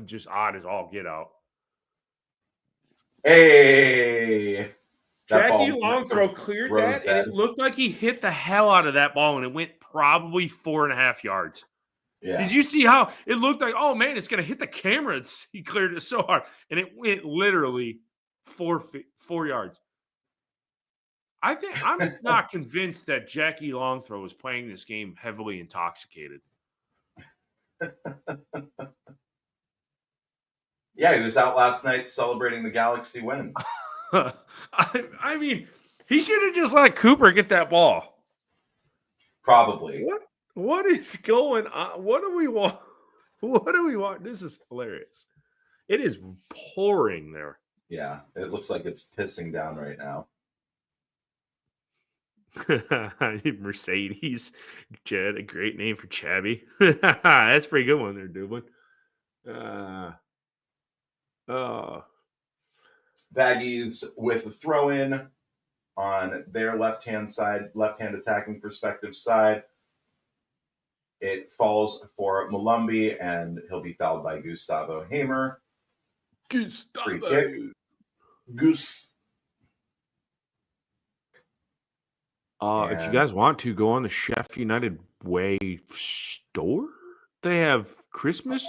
just odd as all get out. Hey, Jackie Longthrow cleared that, and it looked like he hit the hell out of that ball, and it went probably 4.5 yards. Yeah. Did you see how it looked like? Oh man, it's gonna hit the camera. He cleared it so hard, and it went literally 4 yards. I think I'm not convinced that Jackie Longthrow was playing this game heavily intoxicated. Yeah, he was out last night celebrating the Galaxy win. I mean, he should have just let Cooper get that ball. Probably. What is going on? What do we want? What do we want? This is hilarious. It is pouring there. Yeah, it looks like it's pissing down right now. Mercedes, Jed, a great name for Chabby. That's a pretty good one there, Dublin. Baggies with a throw in on their left-hand attacking perspective side. It falls for Mulumby, and he'll be fouled by Gustavo Hamer. Free kick. Goose. If you guys want to go on the Sheff United Way store, they have Christmas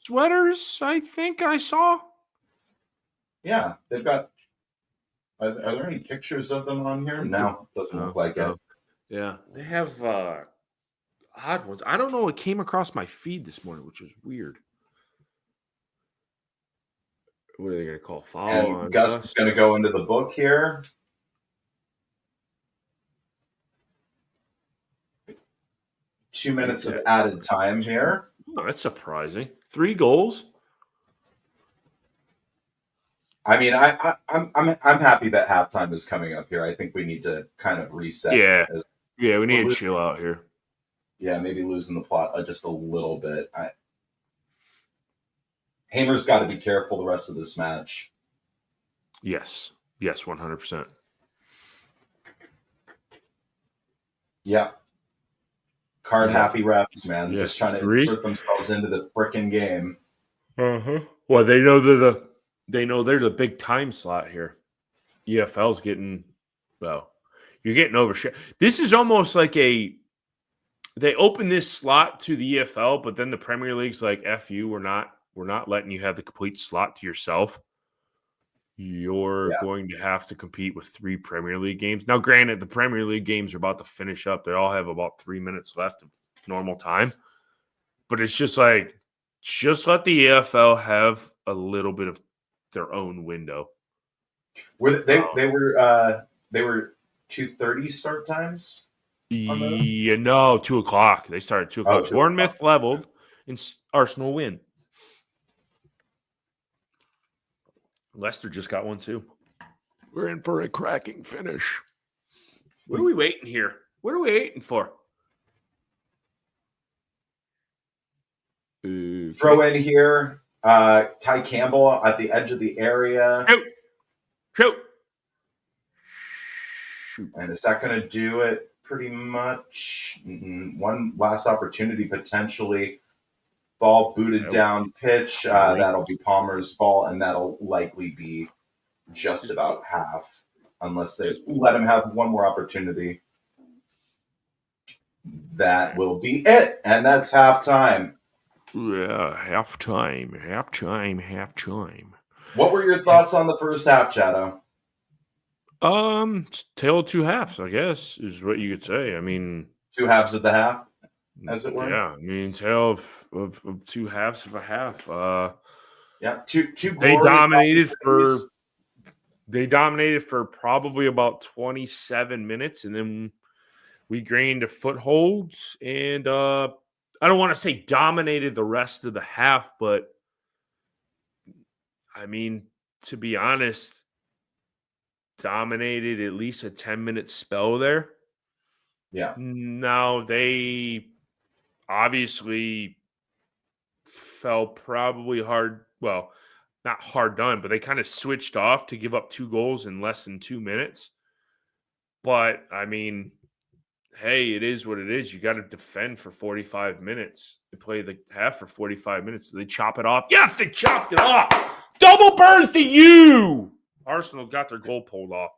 sweaters. I think I saw. Yeah, they've got. Are there any pictures of them on here? No, doesn't look like it. Yeah, they have odd ones. I don't know. It came across my feed this morning, which was weird. What are they going to call foul? And Gus is going to go into the book here. Two minutes of added time here. Oh, that's surprising. 3 goals. I mean, I'm happy that halftime is coming up here. I think we need to kind of reset. Yeah, we need to chill out here. Yeah, maybe losing the plot just a little bit. Hamer's got to be careful the rest of this match. Yes, 100%. Yeah. Card happy refs, man. Just trying to insert themselves into the frickin' game. Well, they know they're the big time slot here. EFL's getting you're getting overshot. This is almost like they open this slot to the EFL, but then the Premier League's like, F you, we're not letting you have the complete slot to yourself. You're going to have to compete with 3 Premier League games. Now, granted, the Premier League games are about to finish up. They all have about 3 minutes left of normal time. But it's just like, just let the EFL have a little bit of their own window. They were 2:30 start times? Yeah, no, 2 o'clock. They started 2 o'clock. Bournemouth leveled and Arsenal win. Leicester just got one too. We're in for a cracking finish. What are we waiting here? What are we waiting for? Throw in here. Ty Campbell at the edge of the area. Shoot. And is that going to do it pretty much? One last opportunity potentially. Ball booted down pitch. That'll be Palmer's ball, and that'll likely be just about half, unless they let him have one more opportunity. That will be it, and that's halftime. Yeah, halftime. What were your thoughts on the first half, Chado? Tale of 2 halves, I guess, is what you could say. I mean, 2 halves of the half, as it were. Yeah, I mean, tale of 2 halves of a half. Two. They dominated for probably about 27 minutes, and then we gained a footholds. And I don't want to say dominated the rest of the half, but I mean, to be honest, dominated at least a 10-minute spell there. Yeah. Now they obviously fell probably hard. Well, not hard done, but they kind of switched off to give up 2 goals in less than 2 minutes. But I mean, hey, it is what it is. You got to defend for 45 minutes. They play the half for 45 minutes. So they chop it off. Yes, they chopped it off. Double burns to you. Arsenal got their goal pulled off.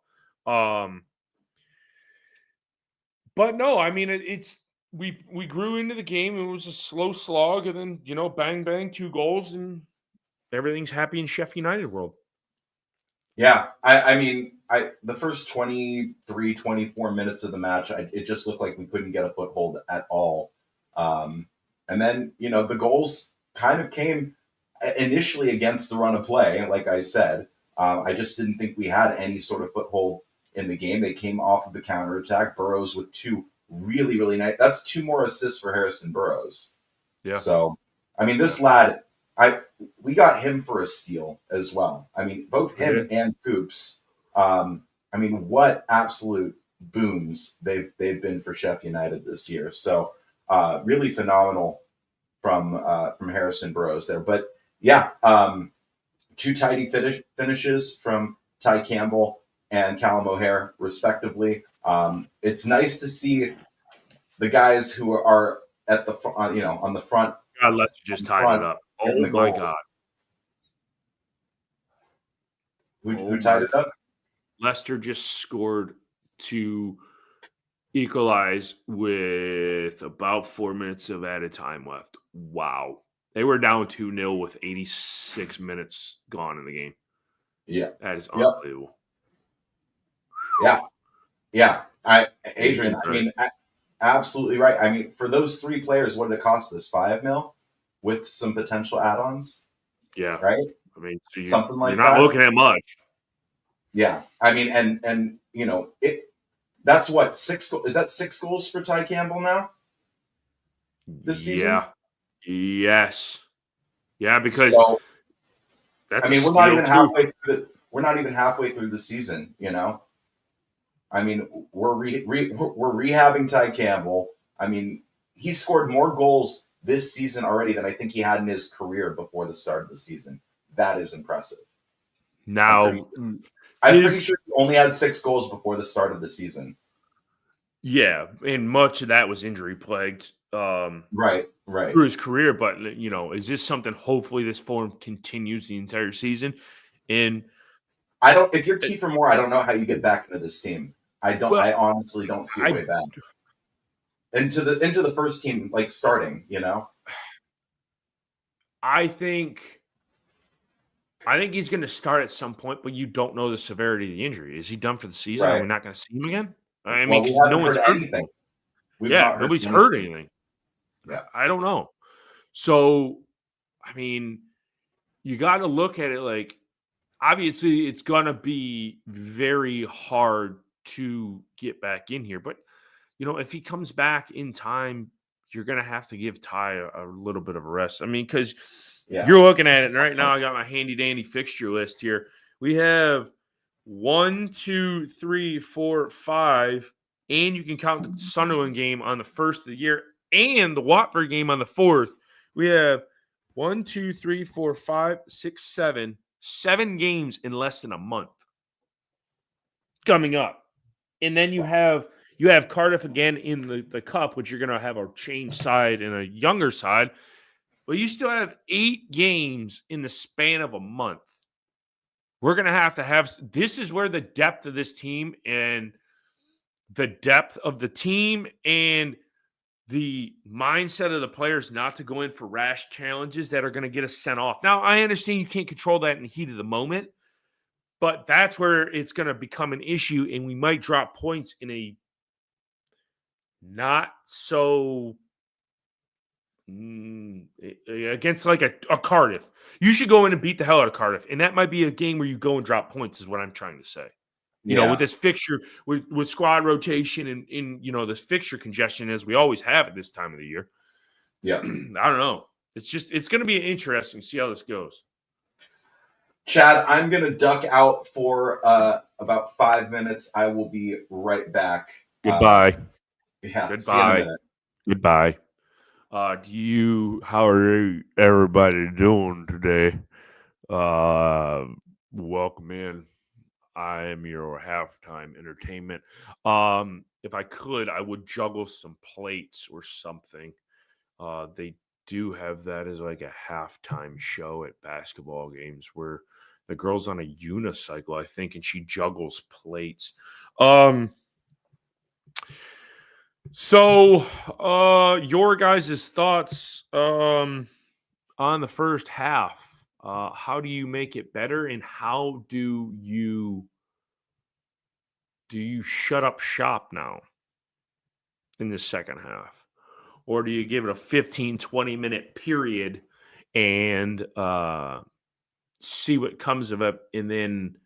But no, I mean, it's we grew into the game. It was a slow slog, and then, bang, bang, 2 goals, and everything's happy in Sheff United world. Yeah, I mean, the first 23, 24 minutes of the match, it just looked like we couldn't get a foothold at all. And then, the goals kind of came initially against the run of play, like I said. I just didn't think we had any sort of foothold in the game. They came off of the counterattack. Burrows with 2 really, really nice. That's 2 more assists for Harrison Burrows. Yeah. So, I mean, this lad, we got him for a steal as well. I mean, both him and Coops. I mean, what absolute booms they've been for Sheff United this year. So, really phenomenal from Harrison Burrows there. But yeah, 2 tidy finishes from Ty Campbell and Callum O'Hare, respectively. It's nice to see the guys who are at the on the front. God, Leicester just tied it up. getting Oh the my goals. God. Who tied it up? Leicester just scored to equalize with about 4 minutes of added time left. Wow. They were down 2-0 with 86 minutes gone in the game. Yeah. That is unbelievable. Yeah. Adrian, I mean, absolutely right. I mean, for those 3 players, what did it cost us? 5 mil with some potential add-ons? Yeah. Right? I mean, so something like you're not that. looking at much. Yeah. I mean, and that's what, 6 goals. Is that 6 goals for Ty Campbell now? This season? Yeah. Yes. Yeah, because so, that's I mean, we're not even halfway through the season, I mean, we're rehabbing Ty Campbell. I mean, he scored more goals this season already than I think he had in his career before the start of the season. That is impressive. Now, I'm pretty sure he only had 6 goals before the start of the season. Yeah, and much of that was injury plagued. Right. Through his career, but is this something? Hopefully, this form continues the entire season. And if you're Kiefer Moore, I don't know how you get back into this team. I honestly don't see a way back into the first team, like starting. I think he's going to start at some point, but you don't know the severity of the injury. Is he done for the season? Right. Are we not going to see him again? I mean, no one's heard anything. Nobody's heard anything. Yeah. I don't know. So, I mean, you got to look at it like, obviously, it's going to be very hard to get back in here. But, if he comes back in time, you're going to have to give Ty a little bit of a rest. I mean, because you're looking at it, and right now I got my handy-dandy fixture list here. We have 1, 2, 3, 4, 5, and you can count the Sunderland game on the 1st of the year and the Watford game on the 4th. We have 1, 2, 3, 4, 5, 6, 7 games in less than a month coming up. And then you have Cardiff again in the cup, which you're going to have a change side and a younger side. But you still have 8 games in the span of a month. We're going to have this is where the depth of this team and the depth of the team and the mindset of the players not to go in for rash challenges that are going to get us sent off. Now, I understand you can't control that in the heat of the moment, but that's where it's going to become an issue, and we might drop points in a not so against like a Cardiff. You should go in and beat the hell out of Cardiff, and that might be a game where you go and drop points is what I'm trying to say. With this fixture, with squad rotation and in this fixture congestion as we always have at this time of the year. Yeah. I don't know. It's going to be interesting to see how this goes. Chad, I'm going to duck out for about 5 minutes. I will be right back. Goodbye. Goodbye. See you in a minute. Goodbye. How are everybody doing today? Welcome in. I am your halftime entertainment. If I could, I would juggle some plates or something. They do have that as like a halftime show at basketball games where the girl's on a unicycle, I think, and she juggles plates. So, your guys' thoughts on the first half. How do you make it better, and how do you shut up shop now in the second half? Or do you give it a 15, 20-minute period and see what comes of it and then,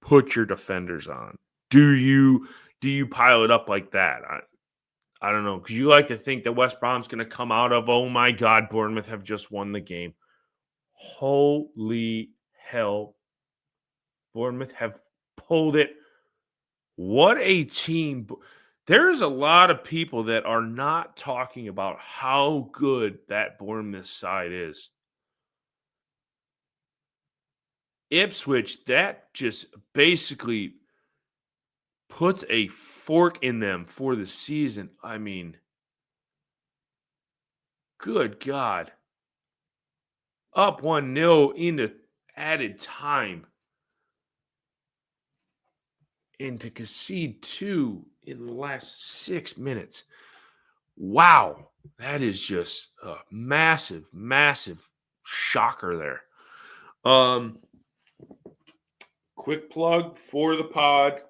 put your defenders on? Do you pile it up like that? I don't know, because you like to think that West Brom's going to come out of, oh my God, Bournemouth have just won the game. Holy hell. Bournemouth have pulled it. What a team. There's a lot of people that are not talking about how good that Bournemouth side is. Ipswich, that just basically puts a fork in them for the season. I mean, Good God. Up 1-0 into added time. And to concede 2 in the last 6 minutes. Wow. That is just a massive, massive shocker there. Quick plug for the pod.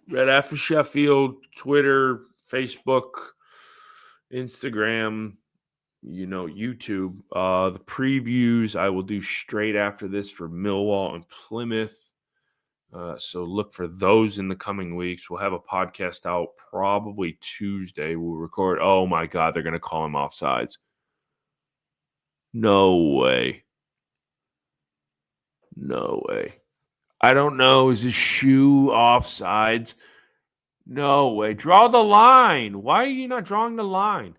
Right after Sheffield, Twitter, Facebook, Instagram, YouTube. The previews I will do straight after this for Millwall and Plymouth. So look for those in the coming weeks. We'll have a podcast out probably Tuesday. We'll record. Oh my God, they're going to call him offsides. No way. No way. I don't know. Is his shoe offsides? No way. Draw the line. Why are you not drawing the line?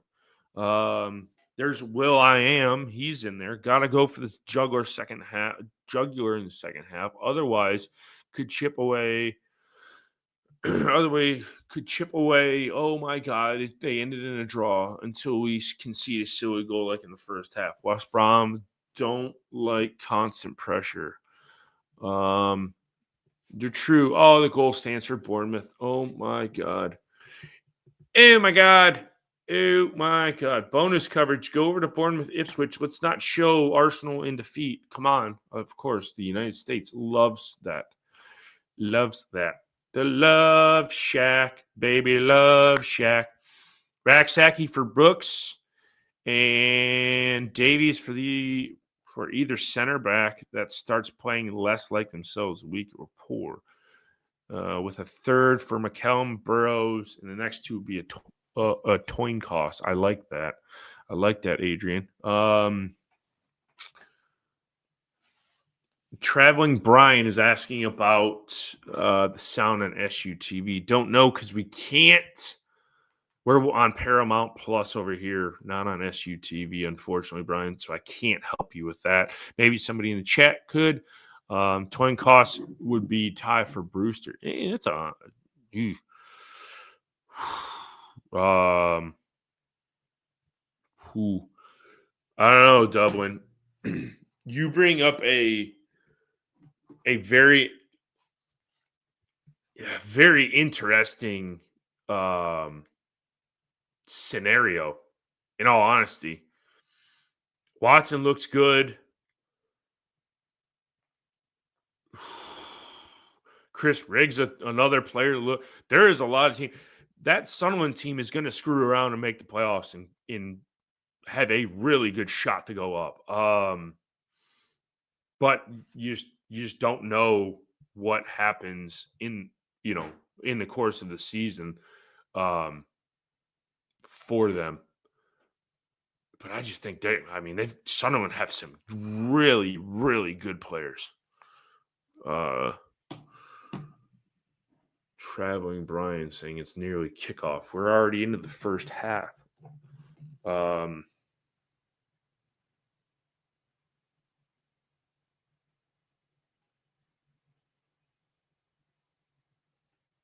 There's Will I Am. He's in there. Got to go for this jugular in the second half. Otherwise, could chip away. Oh my God. They ended in a draw until we concede a silly goal like in the first half. West Brom don't like constant pressure. You're true. Oh, the goal stands for Bournemouth. Oh my God. Oh my God. Oh my God. Bonus coverage. Go over to Bournemouth Ipswich. Let's not show Arsenal in defeat. Come on. Of course, the United States loves that. Loves that. The Love Shack, baby, Love Shack. Raksaki for Brooks and Davies for either center back that starts playing less like themselves, weak or poor. With a third for McCallum, Burrows, and the next two would be a coin cost. I like that. I like that, Adrian. Traveling Brian is asking about the sound on SUTV. Don't know because we can't. We're on Paramount Plus over here, not on SUTV, unfortunately, Brian. So I can't help you with that. Maybe somebody in the chat could. Toin costs would be tie for Brewster. It's on. I don't know, Dublin. You bring up a very, very interesting scenario, in all honesty. Watson looks good. Chris Riggs, another player. Look, there is a lot of team. That Sunderland team is going to screw around and make the playoffs and have a really good shot to go up. But you just don't know what happens in the course of the season for them. But I just think Sunderland have some really, really good players. Traveling Brian saying it's nearly kickoff. We're already into the first half.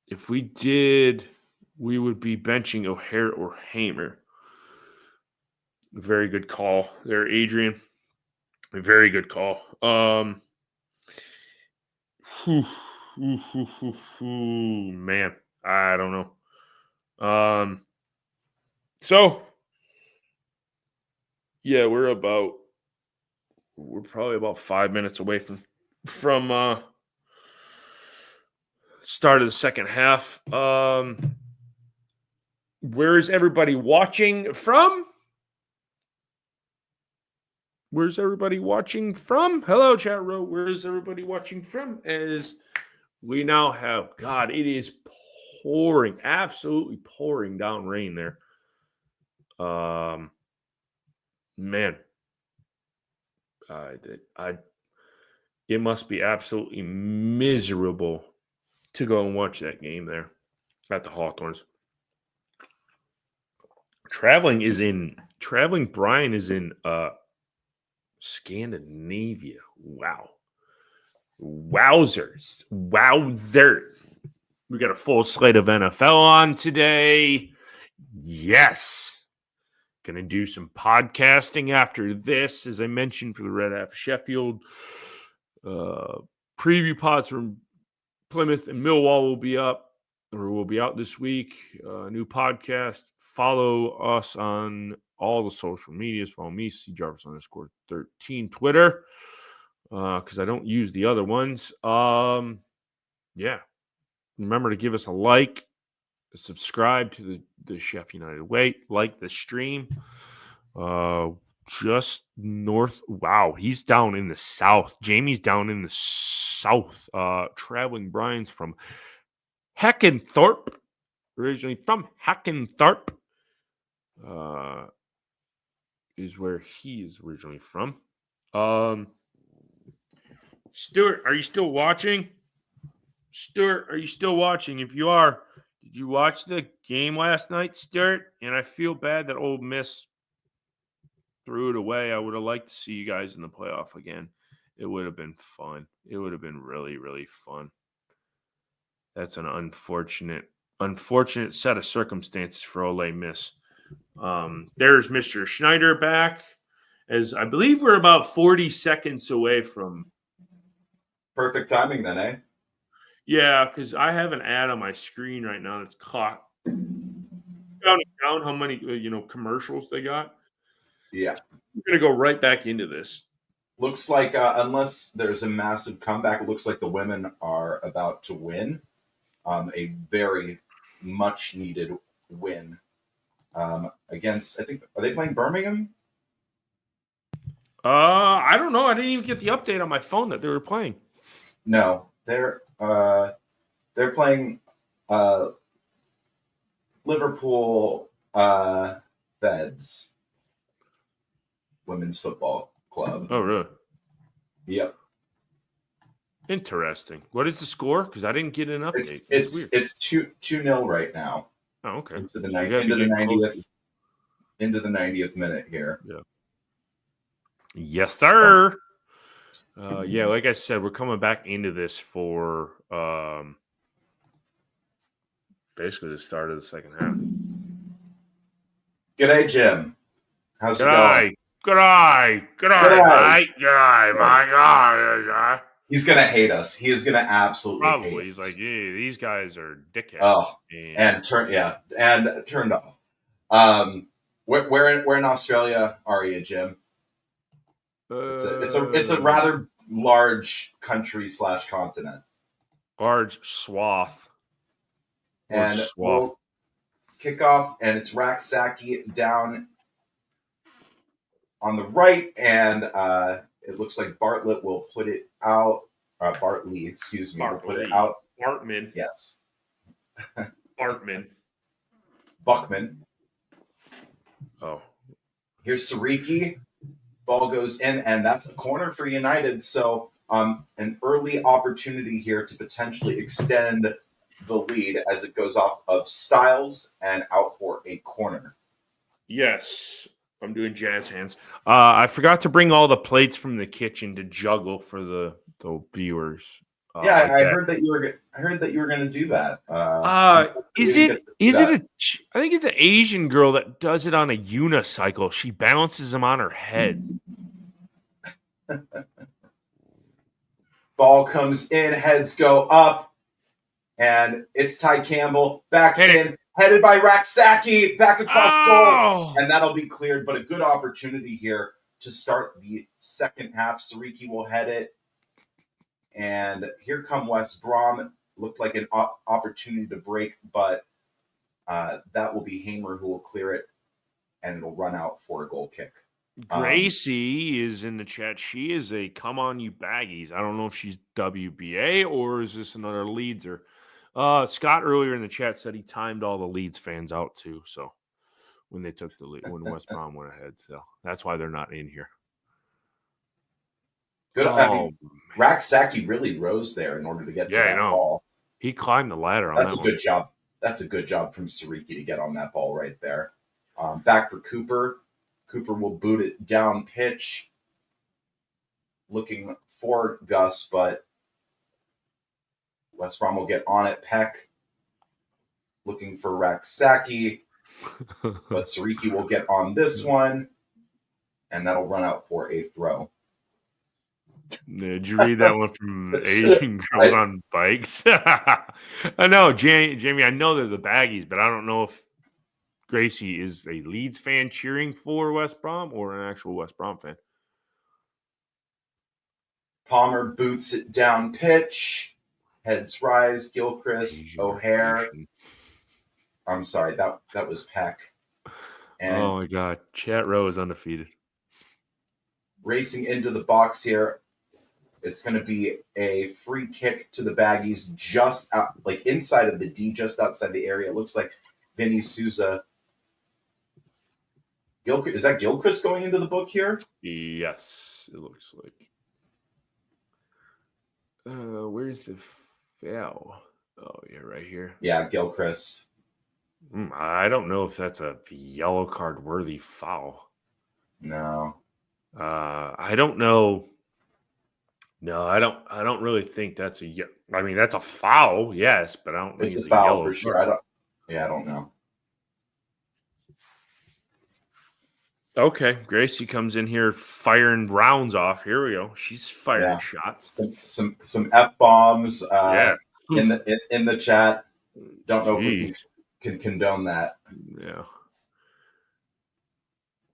If we did, we would be benching O'Hare or Hamer. Very good call there, Adrian. A very good call. Man, I don't know. So yeah, we're probably about 5 minutes away from start of the second half. Where is everybody watching from? Where's everybody watching from? Hello, chat row. Where is everybody watching from? As we now have, God, it is pouring, absolutely pouring down rain there. Man, it must be absolutely miserable to go and watch that game there at the Hawthorns. Traveling Brian is in Scandinavia. Wow. Wowzers. We got a full slate of NFL on today. Yes. Going to do some podcasting after this, as I mentioned, for the Red Half of Sheffield. Preview pods from Plymouth and Millwall will be up, or will be out this week. New podcast. Follow us on all the social medias. Follow me, cjarvis_13, Twitter, because I don't use the other ones. Yeah. Remember to give us a like, subscribe to the Sheff United Way, like the stream. Just north. Wow, he's down in the south. Jamie's down in the south. Traveling Brian's from Heckenthorpe, originally from Heckenthorpe. Is where he is originally from. Stuart, are you still watching? Stuart, are you still watching? If you are, did you watch the game last night, Stuart? And I feel bad that Ole Miss threw it away. I would have liked to see you guys in the playoff again. It would have been fun. It would have been really, really fun. That's an unfortunate set of circumstances for Ole Miss. There's Mr. Schneider back, as I believe we're about 40 seconds away from Perfect timing then, eh? Yeah, because I have an ad on my screen right now that's clock counting down how many commercials they got. Yeah. We're gonna go right back into this. Looks like unless there's a massive comeback, it looks like the women are about to win. A very much needed win against, I think, are they playing Birmingham? I don't know. I didn't even get the update on my phone that they were playing. No, they're playing Liverpool Feds Women's Football Club. Oh, really? Yep. Interesting. What is the score? Because I didn't get an update. It's 2-0 right now. Oh, okay. Into the 90th minute here. Yeah. Yes, sir. Yeah, like I said, we're coming back into this for basically the start of the second half. G'day, Jim. How's it going? G'day, mate. G'day, my God. He's gonna hate us. He is gonna absolutely Probably. hate He's us. like, yeah, these guys are dickheads. Oh, and turned off. Where in Australia are you, Jim? It's a rather large country / continent. Large swath. And we'll kick off, and it's Raksaki down on the right, and it looks like Bartlett will put it out. Bartley, excuse me, will put it out. Bartman. Yes. Bartman. Buckman. Oh. Here's Sariki. Ball goes in, and that's a corner for United. So an early opportunity here to potentially extend the lead as it goes off of Styles and out for a corner. Yes. I'm doing jazz hands. I forgot to bring all the plates from the kitchen to juggle for the viewers. Yeah, I heard that you were going to do that. I think it's an Asian girl that does it on a unicycle. She balances them on her head. Ball comes in, heads go up, and it's Ty Campbell back headed by Raksaki, back across goal, and that'll be cleared. But a good opportunity here to start the second half. Sariki will head it. And here come West Brom. Looked like an opportunity to break, but that will be Hamer who will clear it, and it'll run out for a goal kick. Gracie is in the chat. She is a come on you baggies. I don't know if she's WBA or is this another Leedser. Scott earlier in the chat said he timed all the Leeds fans out too. So when they took the lead, when West Brom went ahead, so that's why they're not in here. Good. I mean, Raksaki really rose there in order to get to that ball. He climbed the ladder. That's a good job. That's a good job from Sariki to get on that ball right there. Back for Cooper. Cooper will boot it down pitch, looking for Gus, but West Brom will get on it. Peck looking for Raksaki. But Sariki will get on this one, and that'll run out for a throw. Did you read that one from Asian Girls on Bikes? I know, Jamie, I know they're the baggies, but I don't know if Gracie is a Leeds fan cheering for West Brom or an actual West Brom fan. Palmer boots it down pitch. Heads rise. Gilchrist, Asian O'Hare. Asian. I'm sorry, that was Peck. And Oh my God, Chat Row is undefeated. Racing into the box here, it's going to be a free kick to the baggies, just out, like inside of the D, just outside the area. It looks like Vinny Souza. Is that Gilchrist going into the book here? Yes, it looks like. Where's the foul? Oh, yeah, right here. Yeah, Gilchrist. I don't know if that's a yellow card worthy foul. No. I don't know. No, I don't really think that's a. I mean, that's a foul, yes, but I don't think It's it's a foul yellow for sure. card. I don't know. Okay, Gracie comes in here firing rounds off. Here we go. She's firing shots. Some F bombs. Yeah. In the chat. Don't know if Jeez. we can condone that. Yeah.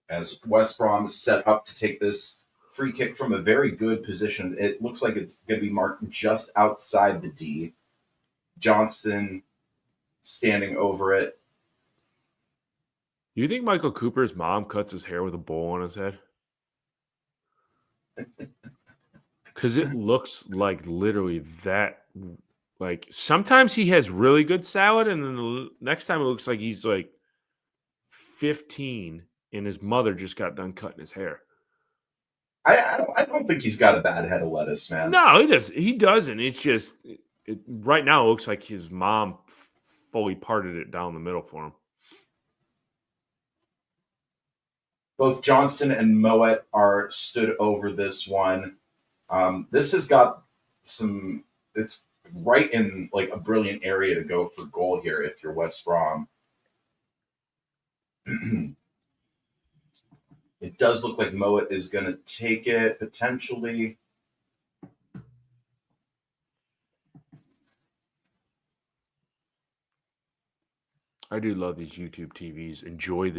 As West Brom is set up to take this free kick from a very good position. It looks like it's going to be marked just outside the D. Johnson standing over it. Do you think Michael Cooper's mom cuts his hair with a bowl on his head? Because it looks like literally that. Like sometimes he has really good salad, and then the next time it looks like he's like 15, and his mother just got done cutting his hair. I don't think he's got a bad head of lettuce, man. No, he does. He doesn't. It's just right now it looks like his mom fully parted it down the middle for him. Both Johnston and Moet are stood over this one. This has got some. It's right in like a brilliant area to go for goal here if you're West Brom. It does look like Moet is going to take it potentially. I do love these YouTube TVs. Enjoy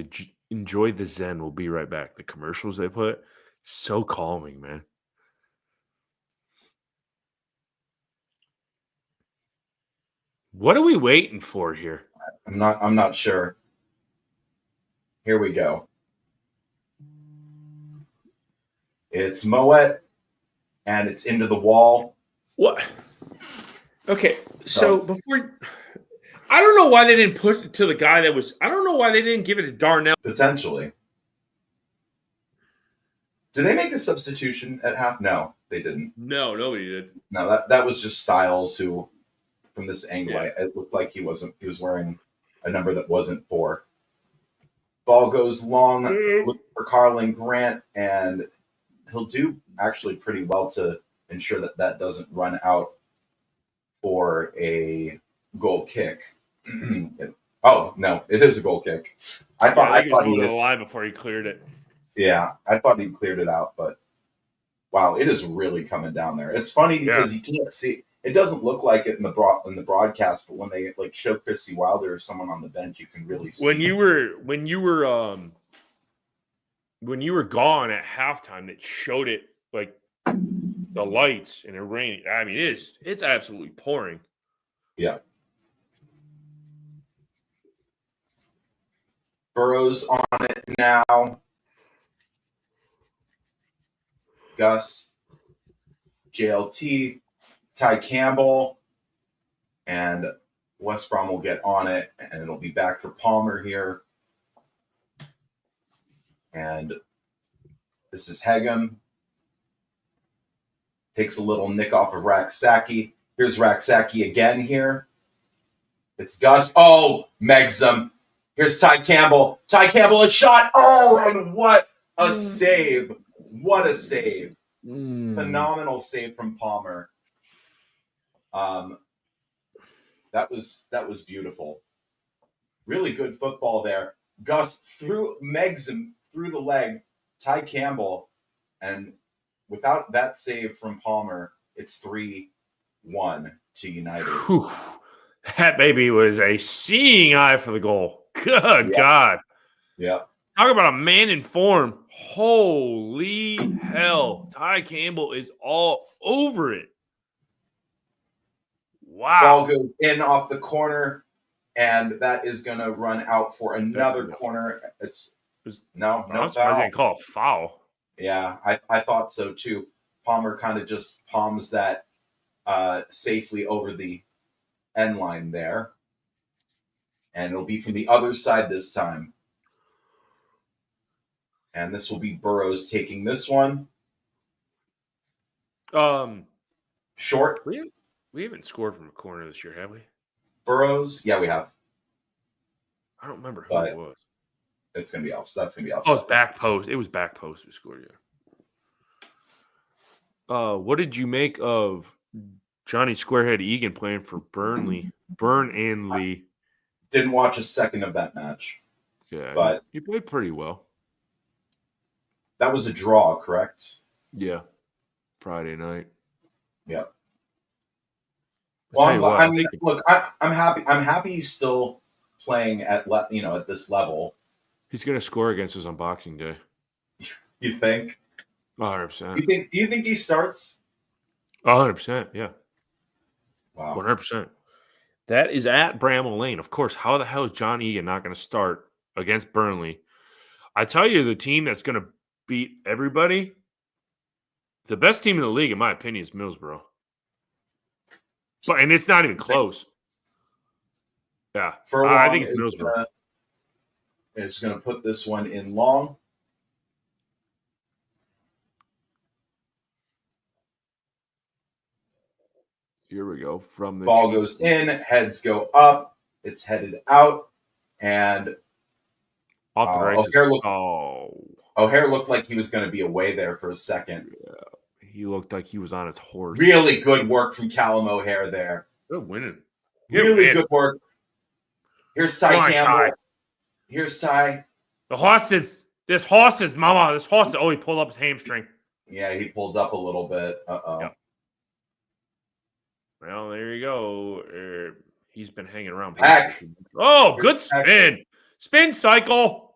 the zen. We'll be right back. The commercials they put, so calming, man. What are we waiting for here? I'm not sure. Here we go. It's Moet, and it's into the wall. What? Okay, so before, I don't know why they didn't push it to the guy that was. I don't know why they didn't give it to Darnell. Potentially. Did they make a substitution at half? No, they didn't. No, nobody did. No, that was just Styles who, from this angle, Yeah. it looked like he was wearing a number that wasn't 4. Ball goes long, looking for Carlin Grant, and he'll do actually pretty well to ensure that doesn't run out for a goal kick. Oh no, it is a goal kick. I thought he was on the line before he cleared it. Yeah, I thought he cleared it out, but wow, it is really coming down there. It's funny because you can't see. It doesn't look like it in the broadcast, but when they like show Chrissy Wilder or someone on the bench, you can really see. When you were gone at halftime, that showed it like the lights and it rained. I mean, it's absolutely pouring. Yeah. Burrow's on it now. Gus, JLT, Ty Campbell, and West Brom will get on it, and it'll be back for Palmer here. And this is Hegem. Takes a little nick off of Raksaki. Here's Raksaki again here. It's Gus. Oh, Megzum. Here's Ty Campbell. Ty Campbell, a shot. Oh, and what a save. What a save. Phenomenal save from Palmer. That was beautiful. Really good football there. Gus megs him through the leg. Ty Campbell, and without that save from Palmer, it's 3-1 to United. Whew. That baby was a seeing eye for the goal. Good God. Yeah. Talk about a man in form. Holy hell. Ty Campbell is all over it. Wow. Ball goes in off the corner, and that is going to run out for another corner. No I'm surprised foul. they didn't call a foul. Yeah, I thought so too. Palmer kind of just palms that safely over the end line there. And it'll be from the other side this time. And this will be Burrows taking this one. Short. We haven't scored from a corner this year, have we? Burrows. Yeah, we have. I don't remember who it was. It's going to be off. So that's going to be off. Oh, it's back post. It was back post we scored, yeah. What did you make of Johnny Squarehead Egan playing for Burnley? Burnley. Didn't watch a second of that match. Yeah, but he played pretty well. That was a draw, correct? Yeah. Friday night. Yeah. Well, I'm happy. I'm happy he's still playing at this level. He's going to score against us on Boxing Day. You think? 100%. You think he starts? 100%. Yeah. Wow. 100%. That is at Bramall Lane. Of course, how the hell is John Egan not going to start against Burnley? I tell you, the team that's going to beat everybody, the best team in the league, in my opinion, is Middlesbrough. And it's not even close. Yeah. I think it's Middlesbrough. It's going to put this one in long. Here we go. From the ball goes in, heads go up, it's headed out, and off the races. O'Hare looked like he was going to be away there for a second. Yeah, he looked like he was on his horse. Really good work from Callum O'Hare there. Good winning. Good work. Here's Ty Campbell. Here's Ty. This horse is, mama. This horse. Oh, he pulled up his hamstring. Yeah, he pulled up a little bit. Yep. Well, there you go. He's been hanging around. Back. Oh, good spin. Spin cycle.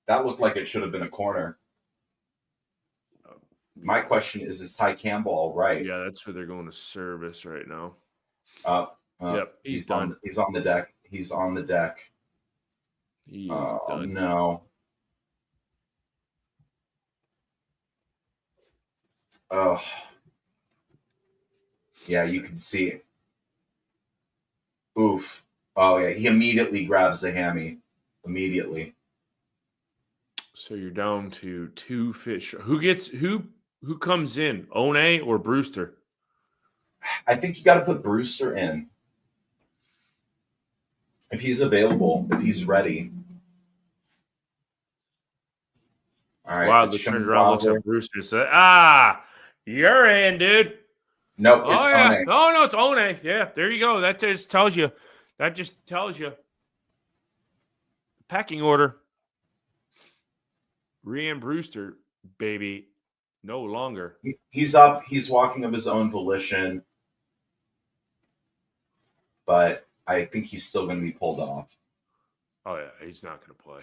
That looked like it should have been a corner. My question is Ty Campbell all right? Yeah, that's where they're going to service right now. Yep, he's done. He's on the deck. He's on the deck. He's done. No. Oh. Yeah, you can see it. Oof. Oh, yeah. He immediately grabs the hammy. Immediately. So you're down to 2 fish. Who comes in? One or Brewster? I think you got to put Brewster in. If he's available, if he's ready. All right. Wow, the turns around, looks at Brewster and says, you're in, dude. No, it's One. Oh, no, it's One. Yeah, there you go. That just tells you. The pecking order. Ryan Brewster, baby, no longer. He's up. He's walking of his own volition. But I think he's still going to be pulled off. Oh, yeah, he's not going to play.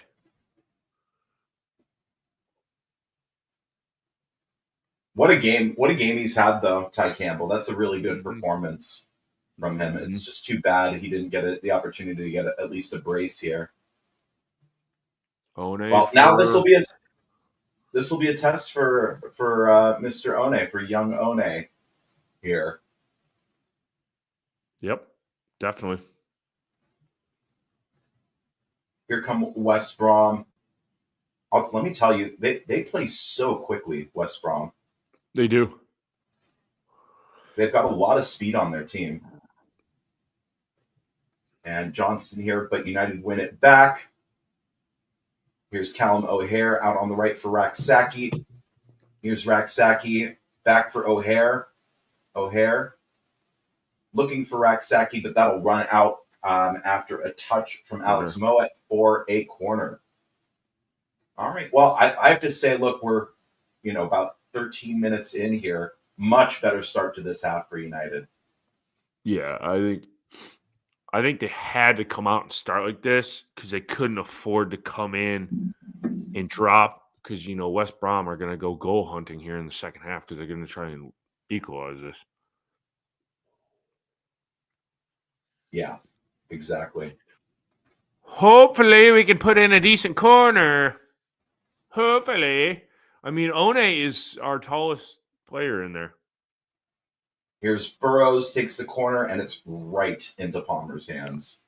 What a game he's had, though, Ty Campbell. That's a really good performance from him. It's just too bad he didn't get the opportunity to get at least a brace here. Well, now this will be a test for Mr. One, for young One here. Yep, definitely. Here come West Brom. Let me tell you, they play so quickly, West Brom. They do. They've got a lot of speed on their team. And Johnston here, but United win it back. Here's Callum O'Hare out on the right for Raksaki. Here's Raksaki back for O'Hare. O'Hare looking for Raksaki, but that'll run out after a touch from Alex Moet for a corner. All right. Well, I have to say, look, we're about 13 minutes in here. Much better start to this half for United. Yeah, I think they had to come out and start like this because they couldn't afford to come in and drop because West Brom are going to go goal hunting here in the second half because they're going to try and equalize this. Yeah, exactly. Hopefully we can put in a decent corner. Hopefully. I mean, One is our tallest player in there. Here's Burrows, takes the corner, and it's right into Palmer's hands.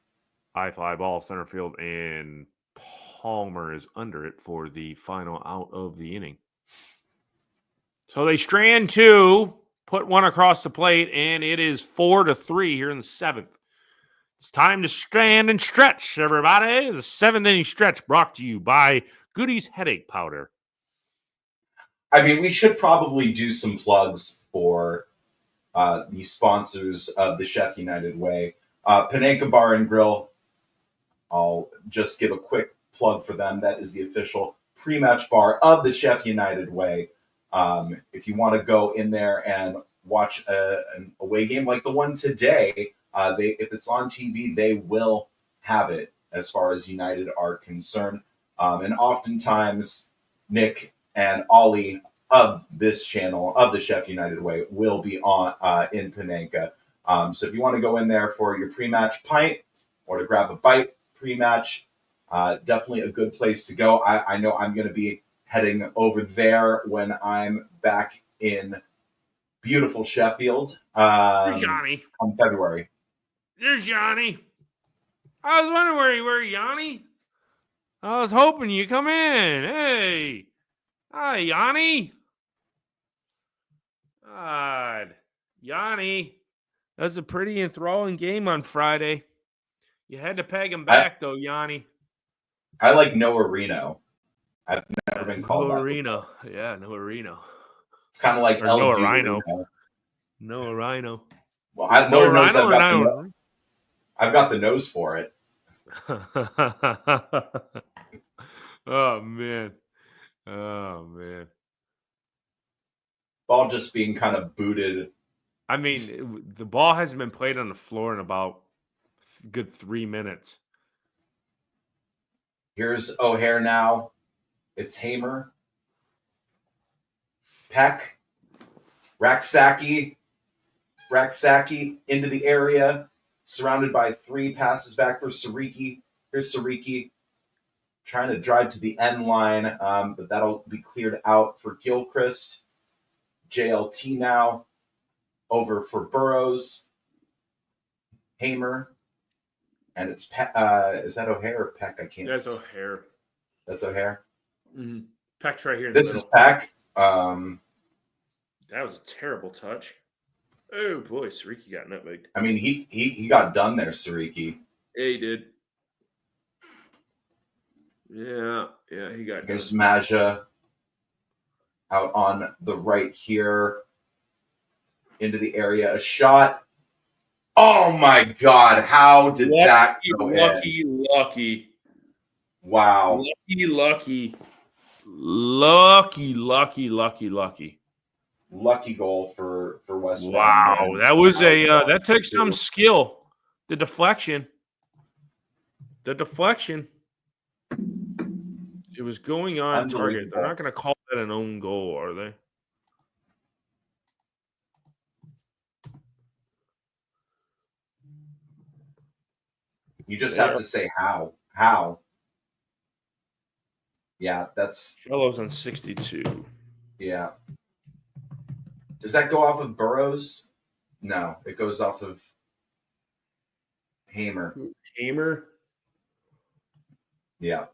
High fly ball, center field, and Palmer is under it for the final out of the inning. So they strand two, put one across the plate, and it is 4-3 here in the seventh. It's time to stand and stretch, everybody. The seventh inning stretch brought to you by Goody's Headache Powder. I mean, we should probably do some plugs for the sponsors of the Sheff United Way. Panenka Bar and Grill, I'll just give a quick plug for them. That is the official pre-match bar of the Sheff United Way. If you want to go in there and watch an away game like the one today, if it's on TV, they will have it as far as United are concerned. And oftentimes, Nick and Ollie of this channel, of the Sheff United Way, will be on in Panenka. So if you want to go in there for your pre-match pint or to grab a bite pre-match, definitely a good place to go. I know I'm going to be heading over there when I'm back in beautiful Sheffield Johnny. on February. There's Yanni. I was wondering where you were, Yanni. I was hoping you come in. Hey. Hi, Yanni. God. Yanni. That was a pretty enthralling game on Friday. You had to peg him back, though, Yanni. I like Noah Reno. I've never been called Noah that. Reno. Yeah, Noah Reno. It's kind of like El Noah Dude Rhino. Reno. Noah Rhino. Well, Lord knows I've got the nose for it. Oh, man. Oh, man. Ball just being kind of booted. I mean, the ball hasn't been played on the floor in about a good 3 minutes. Here's O'Hare now. It's Hamer. Peck. Raksaki into the area. Surrounded by three. Passes back for Sariki. Here's Sariki trying to drive to the end line, but that'll be cleared out for Gilchrist. JLT now over for Burrows. Hamer. And it's is that O'Hare or Peck? I can't. That's O'Hare. That's O'Hare. Mm-hmm. Peck's right here. This is Peck. That was a terrible touch. Oh boy, Sariki got nutmegged. I mean, he got done there, Sariki. Yeah, he did. Yeah, he got. Here's Maja out on the right here into the area. A shot. Oh my God! How did that go in? Lucky. Wow. Lucky Goal for West Brom. Wow, that was that took some skill. The deflection. It was going on target. They're not going to call that an own goal, are they? You just have to say how. How? Yeah, that's... Fellows on 62. Yeah. Does that go off of Burrows? No, it goes off of Hamer. Yeah.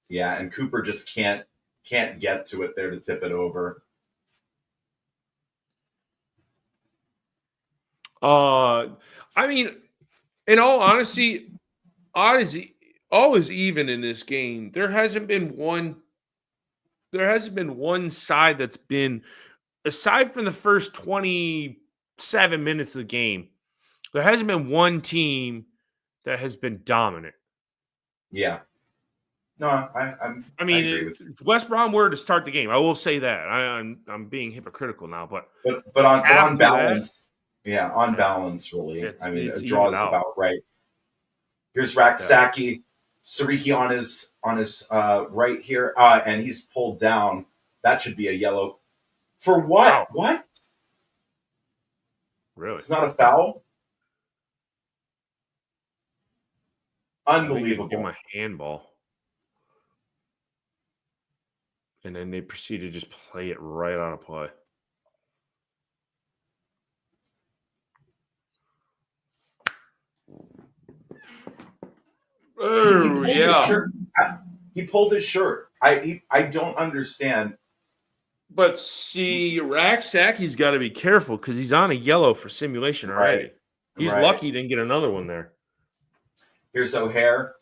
Yeah, and Cooper just can't get to it there to tip it over. I mean, in all honesty, all is even in this game. There hasn't been one there hasn't been one side that's been, aside from the first 27 minutes of the game, there hasn't been one team that has been dominant. Yeah. No, I I agree with mean, West Brom were to start the game. I will say that. I'm being hypocritical now, but but on after balance, on yeah, balance, really. I mean, it's a draw evened is out. about right. Here's Yeah. Raksaki, Sariki on his right here, and he's pulled down. That should be a yellow. For what? Wow. What? Really? It's not a foul? I think it's Unbelievable. give him a handball. And then they proceed to just play it right on a play. Oh, yeah. He pulled his shirt. I don't understand. But see, Raksaki's got to be careful because he's on a yellow for simulation already. Right. He's Right. lucky he didn't get another one there. Here's O'Hare.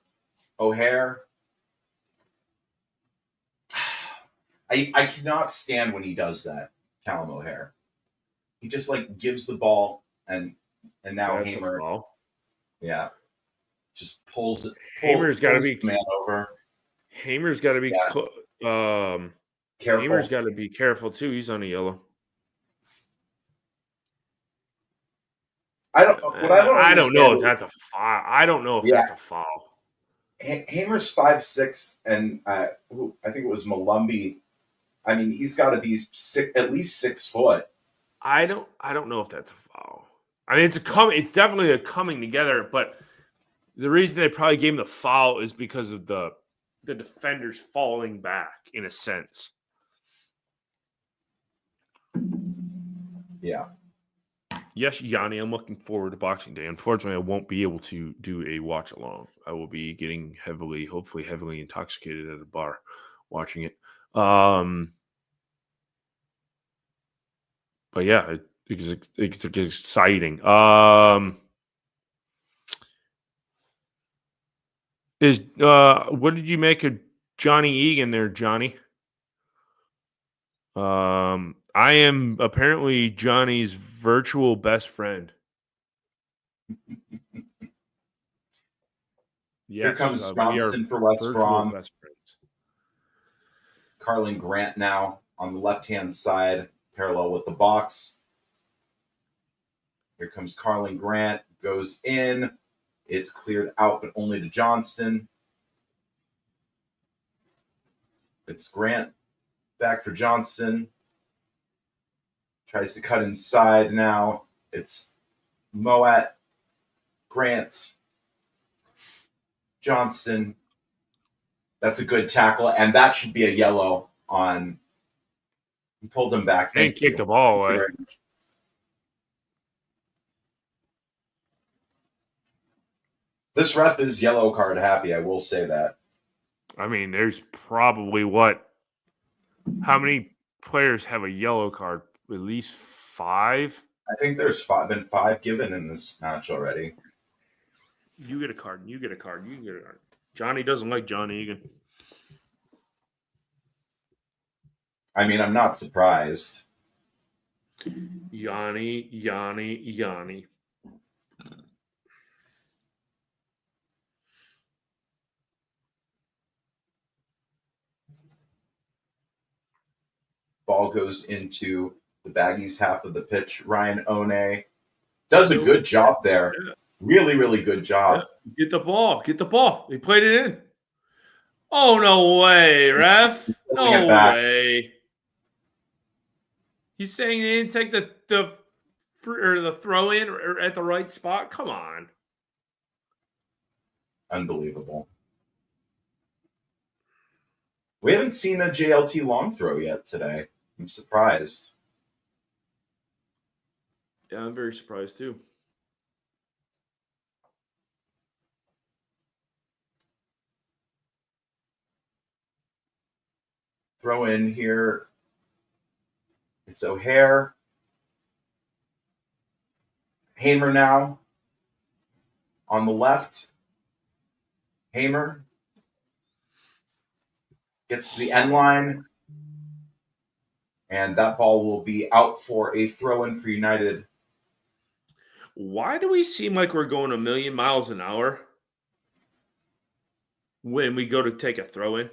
I cannot stand when he does that, Callum O'Hare. He just like gives the ball and now That's Hamer, a foul. yeah, just pulls Hamer's got to be the man over. Hamer's got to be Careful. Hamer's got to be careful too. He's on a yellow. I don't know if that's a foul. I don't know if that's a foul. Hamer's 5'6", and I think it was Malumbi. I mean, he's got to be at least 6 foot. I don't know if that's a foul. I mean, it's definitely a coming together, but the reason they probably gave him the foul is because of the defenders falling back in a sense. Yeah. Yes, Yanni, I'm looking forward to Boxing Day. Unfortunately, I won't be able to do a watch along. I will be getting hopefully heavily intoxicated at a bar watching it. But yeah, it's exciting. What did you make of Johnny Egan there, Johnny? I am apparently Johnny's virtual best friend. Yes, here comes Johnston for West Brom. Best friends. Carlin Grant now on the left-hand side, parallel with the box. Here comes Carlin Grant, goes in. It's cleared out, but only to Johnston. It's Grant back for Johnston. Tries to cut inside now. It's Moat, Grant, Johnston. That's a good tackle, and that should be a yellow on. He pulled him back. And kicked the ball away. This ref is yellow card happy, I will say that. I mean, there's probably how many players have a yellow card? At least 5? I think there's been 5 given in this match already. You get a card, you get a card, you get a card. Johnny doesn't like Johnny Egan. I mean, I'm not surprised. Yanni. Ball goes into the Baggies half of the pitch. Ryan One does a good job there. Yeah. Really, really good job. Yeah. Get the ball. They played it in. Oh, no way, ref. No way. He's saying they didn't take the throw in or at the right spot. Come on. Unbelievable. We haven't seen a JLT long throw yet today. I'm surprised. Yeah, I'm very surprised too. Throw in here. It's O'Hare. Hamer now on the left. Hamer gets to the end line. And that ball will be out for a throw-in for United. Why do we seem like we're going a million miles an hour when we go to take a throw in?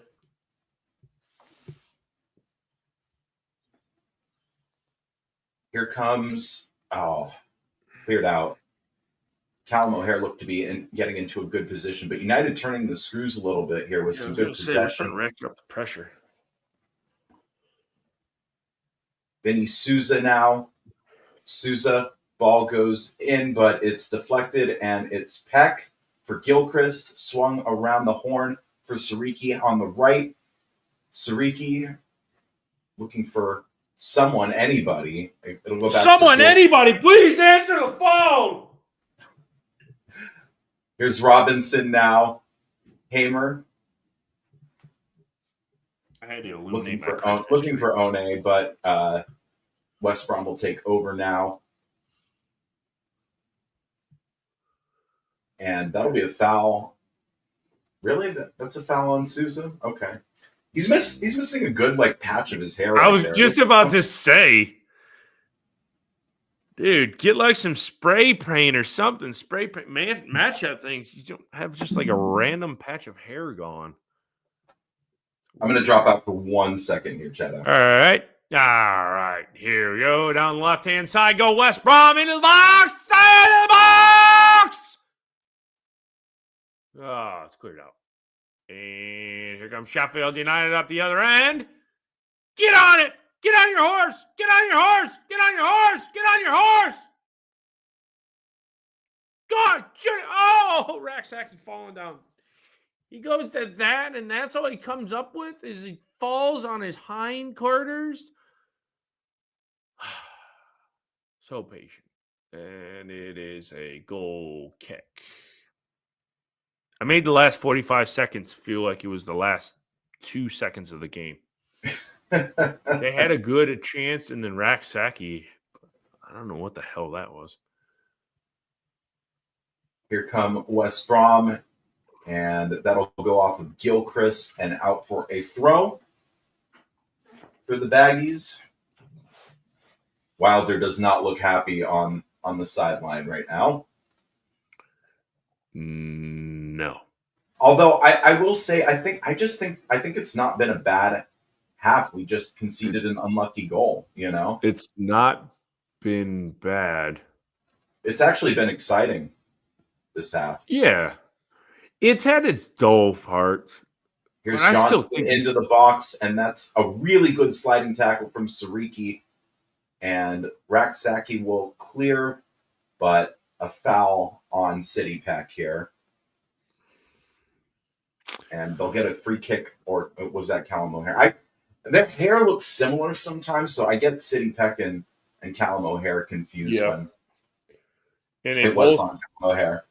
Here comes, cleared out. Callum O'Hare looked to be getting into a good position, but United turning the screws a little bit here with some good possession. We're racking up the pressure. Vinny Souza now. Souza, ball goes in, but it's deflected, and it's Peck for Gilchrist, swung around the horn for Sariki on the right. Sariki looking for someone, anybody. It'll go back Someone, anybody, please answer the phone. Here's Robinson now. Hamer. I had to looking for One, but West Brom will take over now. And that'll be a foul. Really? That's a foul on Souza? Okay. He's missing a good patch of his hair. I was just about to say, dude, get some spray paint or something. Spray paint, match that thing. You don't have just a random patch of hair gone. I'm going to drop out for 1 second here, Cheddar. All right. Here we go. Down the left-hand side. Go West Brom into the box. Side of the box. Oh, it's cleared out. And here comes Sheffield United up the other end. Get on it. Get on your horse. Get on your horse. Get on your horse. Get on your horse. God, shoot. Oh, Raksaki falling down. He goes to that, and that's all he comes up with is he falls on his hindquarters. So patient. And it is a goal kick. I made the last 45 seconds feel like it was the last 2 seconds of the game. They had a good chance, and then Raksaki, I don't know what the hell that was. Here come West Brom, and that'll go off of Gilchrist and out for a throw for the Baggies. Wilder does not look happy on the sideline right now. No. Although I will say I think it's not been a bad half. We just conceded an unlucky goal, It's not been bad. It's actually been exciting this half. Yeah. It's had its dull parts. Here's Johnson into the box, and that's a really good sliding tackle from Sariki. And Raksaki will clear, but a foul on City Pack here. And they'll get a free kick, or was that Callum O'Hare? Their hair looks similar sometimes, so I get City Pack and Callum O'Hare confused when it was on Callum O'Hare.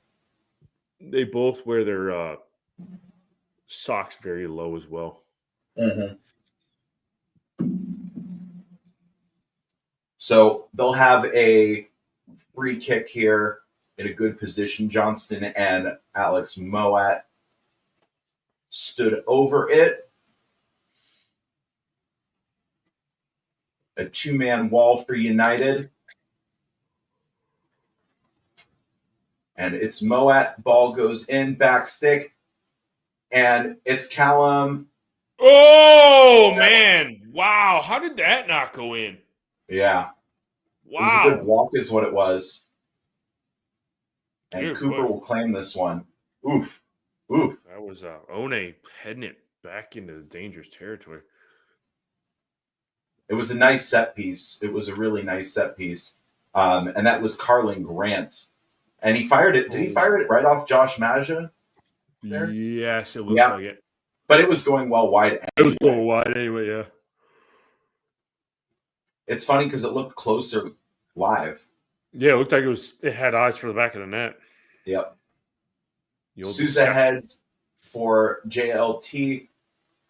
They both wear their socks very low as well. Mm-hmm. So they'll have a free kick here in a good position. Johnston and Alex Moat stood over it. A two-man wall for United. And it's Moat. Ball goes in, back stick. And it's Callum. Oh, man. Wow. How did that not go in? Yeah. Wow. It was a good block is what it was. And Dude, Cooper will claim this one. Oof. Oof. That was One heading it back into the dangerous territory. It was a nice set piece. It was a really nice set piece. And that was Carlin Grant. And he fired it. Did he fire it right off Josh Maja? There? Yes, it looks like it. But it was going well wide anyway. It was going wide anyway, yeah. It's funny because it looked closer live. Yeah, it looked like it had eyes for the back of the net. Yep. Souza heads for JLT,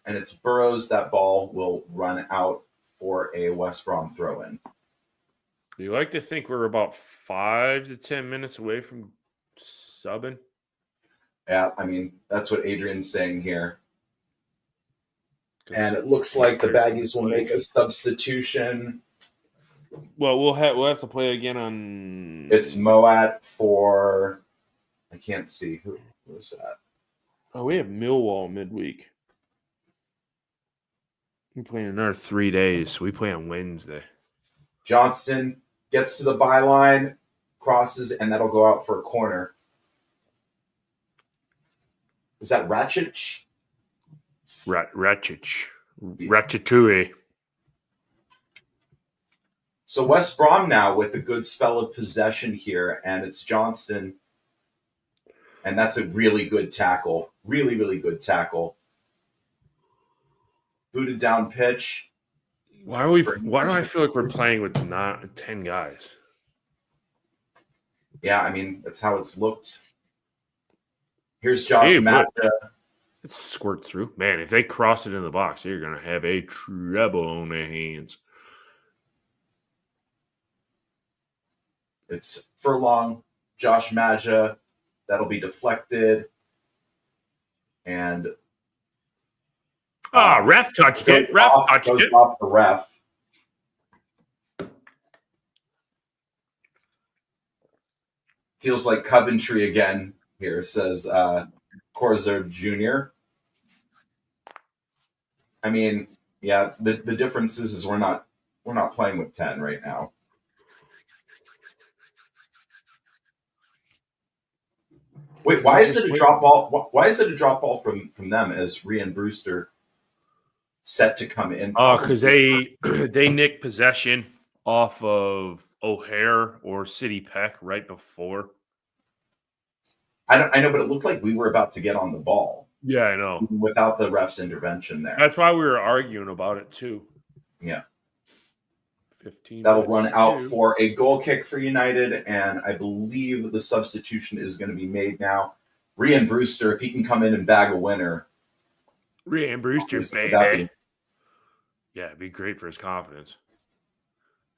and it's Burrows. That ball will run out for a West Brom throw-in. You like to think we're about 5 to 10 minutes away from subbing? Yeah, I mean, that's what Adrian's saying here. And it looks like the Baggies will make a substitution. Well, we'll have to play again on. It's Moat for. I can't see who was that. Oh, we have Millwall midweek. We play in another 3 days. We play on Wednesday. Johnston gets to the byline, crosses, and that'll go out for a corner. Is that Ratchich? Ratchich. Ratatouille. So West Brom now with a good spell of possession here, and it's Johnston. And that's a really good tackle. Really, really good tackle. Booted down pitch. Why do I feel like we're playing with 10 guys? Yeah, I mean, that's how it's looked. Here's Josh Matta. It squirts through. Man, if they cross it in the box, you're going to have a treble on their hands. It's Furlong, Josh Maja. That'll be deflected. And ref touched it. Ref touched it. Goes off the ref. Feels like Coventry again here, says Corzo Jr. I mean, yeah, the difference is we're not playing with 10 right now. Wait, why is it a drop ball? Why is it a drop ball from them as Rian Brewster set to come in? Oh, because they nicked possession off of O'Hare or City Peck right before. I know, but it looked like we were about to get on the ball. Yeah, I know. Without the ref's intervention there. That's why we were arguing about it too. Yeah. 15. That'll run out for a goal kick for United, and I believe the substitution is going to be made now. Rian Brewster, if he can come in and bag a winner. Rian Brewster, baby. Yeah, it'd be great for his confidence.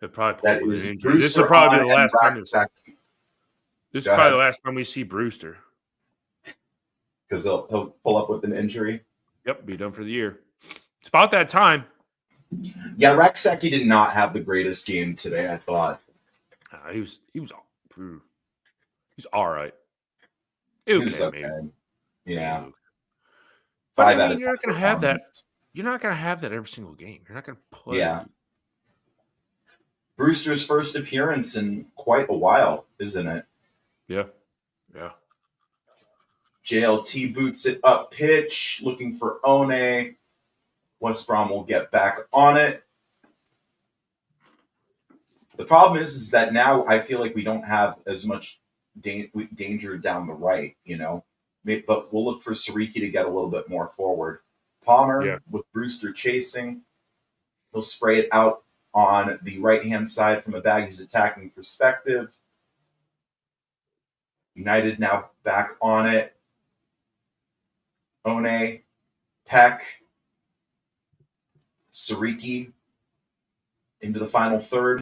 He'll probably pull with an injury. This will probably be the last time. This is probably the last time we see Brewster. Because he'll pull up with an injury. Yep, be done for the year. It's about that time. Yeah, Raksaki did not have the greatest game today, I thought. He was all right. He was okay. Maybe. Yeah. But I mean, you're not going to have that. You're not going to have that every single game. You're not going to play. Yeah. Brewster's first appearance in quite a while, isn't it? Yeah. Yeah. JLT boots it up pitch, looking for One. West Brom will get back on it. The problem is that now I feel like we don't have as much danger down the right, but we'll look for Sariki to get a little bit more forward. Palmer with Brewster chasing. He'll spray it out on the right-hand side from a Baggies attacking perspective. United now back on it. One, Peck, Sariki into the final third.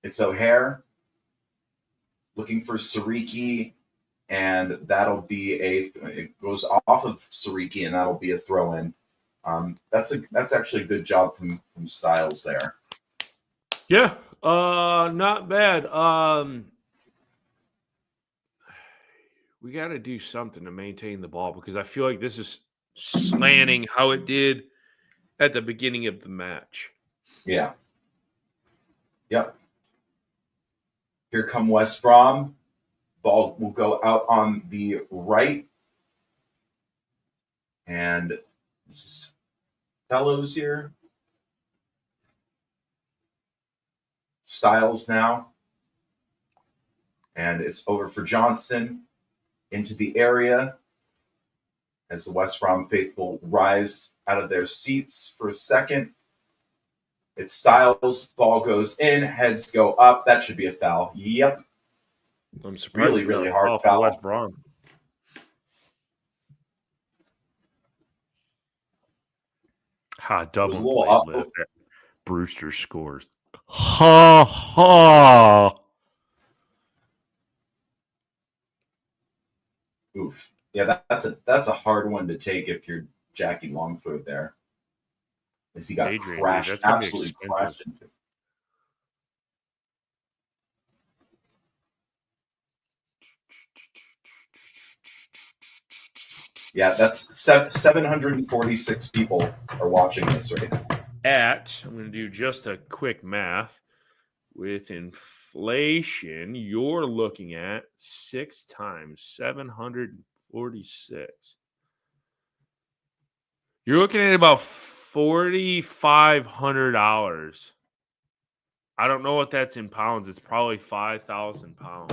It's O'Hare looking for Sariki, and that'll be it goes off of Sariki, and that'll be a throw-in. That's actually a good job from Styles there. Yeah, not bad. We got to do something to maintain the ball because I feel like this is slanting how it did at the beginning of the match. Yeah. Yep. Here come West Brom. Ball will go out on the right. And this is Fellows here. Styles now. And it's over for Johnston into the area as the West Brom faithful rise out of their seats for a second. It's Styles. Ball goes in. Heads go up. That should be a foul. Yep. I'm surprised. Really hard foul. West Brom. Dublin play lift. Brewster scores. Ha ha. Oof. Yeah, that's a hard one to take if you're Jackie Longthroat there. As he got Adrian, crashed, that's gonna be absolutely expensive. crashed into. Yeah, that's 746 people are watching this right now. I'm going to do just a quick math. With inflation, you're looking at 6 times 746. You're looking at about $4,500. I don't know what that's in pounds. It's probably 5,000 pounds.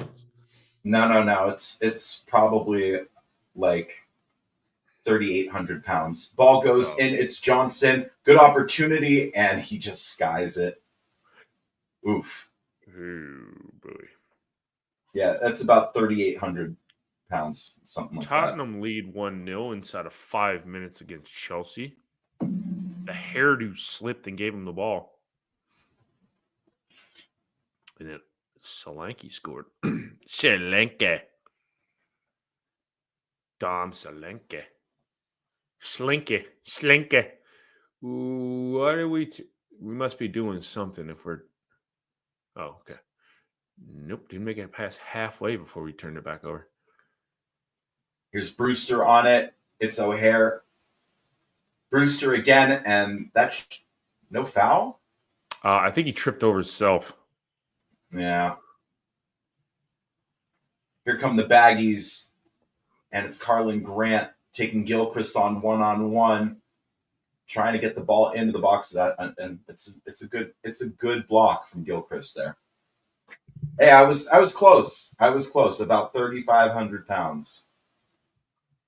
No. It's probably like 3,800 pounds. Ball goes in. It's Johnson. Good opportunity, and he just skies it. Oof. Ooh, boy. Yeah, that's about 3,800 pounds, something like that. Tottenham lead 1-0 inside of 5 minutes against Chelsea. The hairdo slipped and gave him the ball. And then Solanke scored. Solanke. Dom Solanke. Slinky. Ooh, what are we? We must be doing something if we're. Oh, okay. Nope, didn't make it past halfway before we turned it back over. Here's Brewster on it. It's O'Hare. Brewster again, and that's no foul? I think he tripped over himself. Yeah. Here come the baggies, and it's Carlin Grant taking Gilchrist on one, trying to get the ball into the box. And it's a good block from Gilchrist there. Hey, I was close. About 3,500 pounds,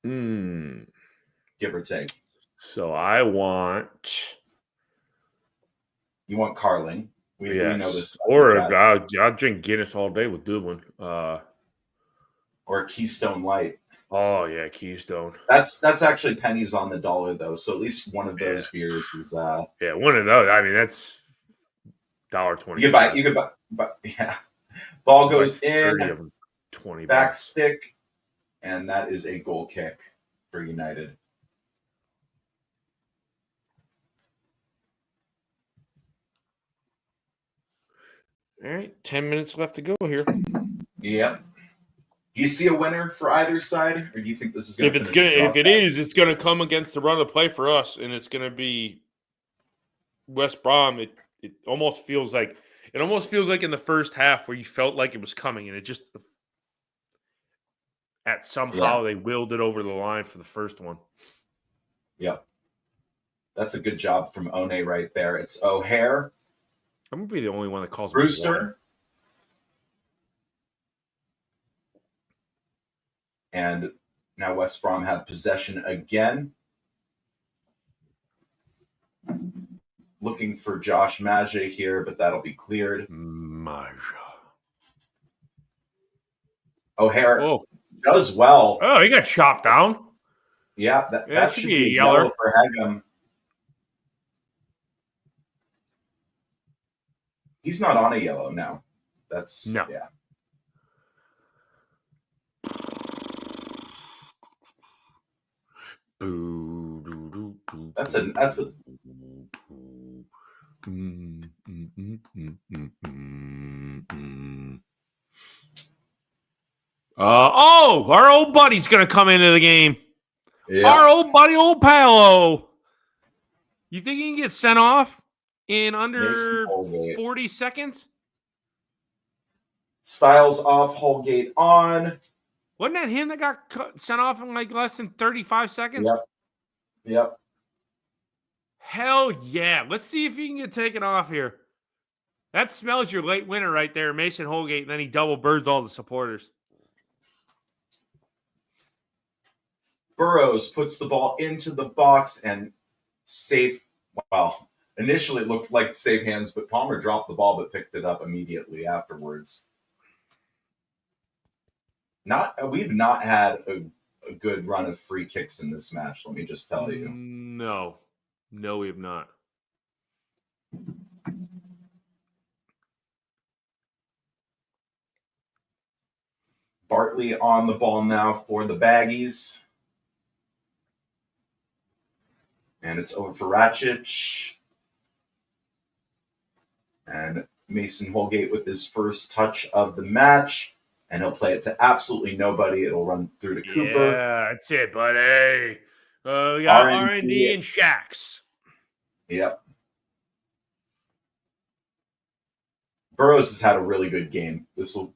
give or take. So I want. You want Carling? We know this. Or I'll drink Guinness all day with Dublin. Or Keystone Light. Oh yeah, Keystone. That's actually pennies on the dollar though. So at least one of those beers is. Yeah, one of those. I mean, that's $1.20. You could buy. Yeah. Ball goes in. 20 back bucks. stick, and that is a goal kick for United. All right, 10 minutes left to go here. Yep. Do you see a winner for either side, or do you think this is going to finish? If it is, it's going to come against the run of play for us, and it's going to be West Brom. It almost feels like in the first half where you felt like it was coming, and it just they willed it over the line for the first one. Yep. That's a good job from One right there. It's O'Hare. I'm going to be the only one that calls Brewster. And now West Brom have possession again. Looking for Josh Maja here, but that'll be cleared. Maja. O'Hare does well. Oh, he got chopped down. Yeah, that should be a yellow for Hegem. He's not on a yellow now. No. Yeah. That's a our old buddy's gonna come into the game. Yeah. Our old buddy, old Paolo. You think he can get sent off in under 40 seconds? Styles off, Holgate on. Wasn't that him that got sent off in like less than 35 seconds? Yep. Hell yeah. Let's see if he can get taken off here. That smells your late winner right there, Mason Holgate, and then he double birds all the supporters. Burrows puts the ball into the box and safe. Well, initially it looked like safe hands, but Palmer dropped the ball but picked it up immediately afterwards. We've not had a good run of free kicks in this match, let me just tell you. No, we have not. Bartley on the ball now for the Baggies. And it's over for Ratchich. And Mason Holgate with his first touch of the match. And he'll play it to absolutely nobody. It'll run through to Cooper. Yeah, that's it, buddy. We got RND. R&D and Shax. Yep. Burrows has had a really good game. This will.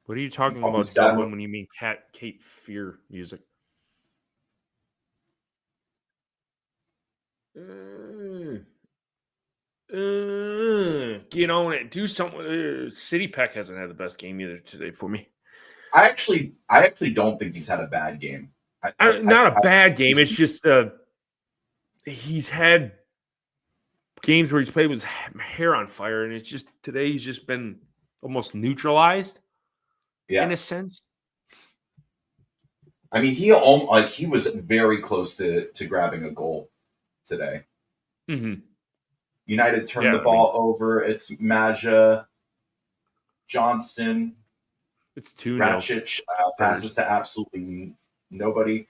What are you talking I'll be about, sad Dublin, when- when you mean Cape Fear music? Get on it. Do something. City Peck hasn't had the best game either today for me. I actually don't think he's had a bad game. Not a bad game. It's just he's had games where he's played with hair on fire, and it's just today he's just been almost neutralized. Yeah. In a sense. I mean, he was very close to grabbing a goal today. Mm-hmm. United turned the ball over. It's Maja, Johnston. It's 2-0. Ratchich passes to absolutely nobody.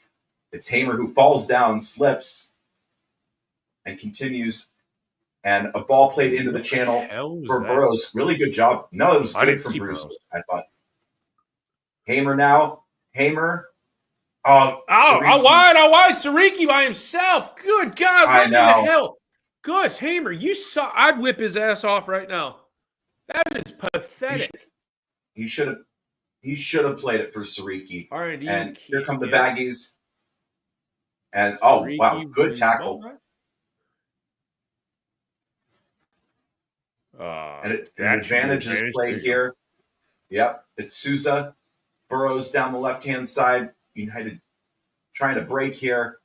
It's Hamer who falls down, slips, and continues. And a ball played into the channel for Burrows. Really good job. No, it was good from Bruce, I thought. Hamer now. Hamer. Oh, out wide. Sariki by himself. Good God. I know. What in the hell? Gus Hamer, you saw. I'd whip his ass off right now. That is pathetic. He should have played it for Sariki. R&D and here come the baggies. And oh wow, good tackle. And an advantage is played here. Yep, it's Souza. Burrows down the left-hand side. United trying to break here.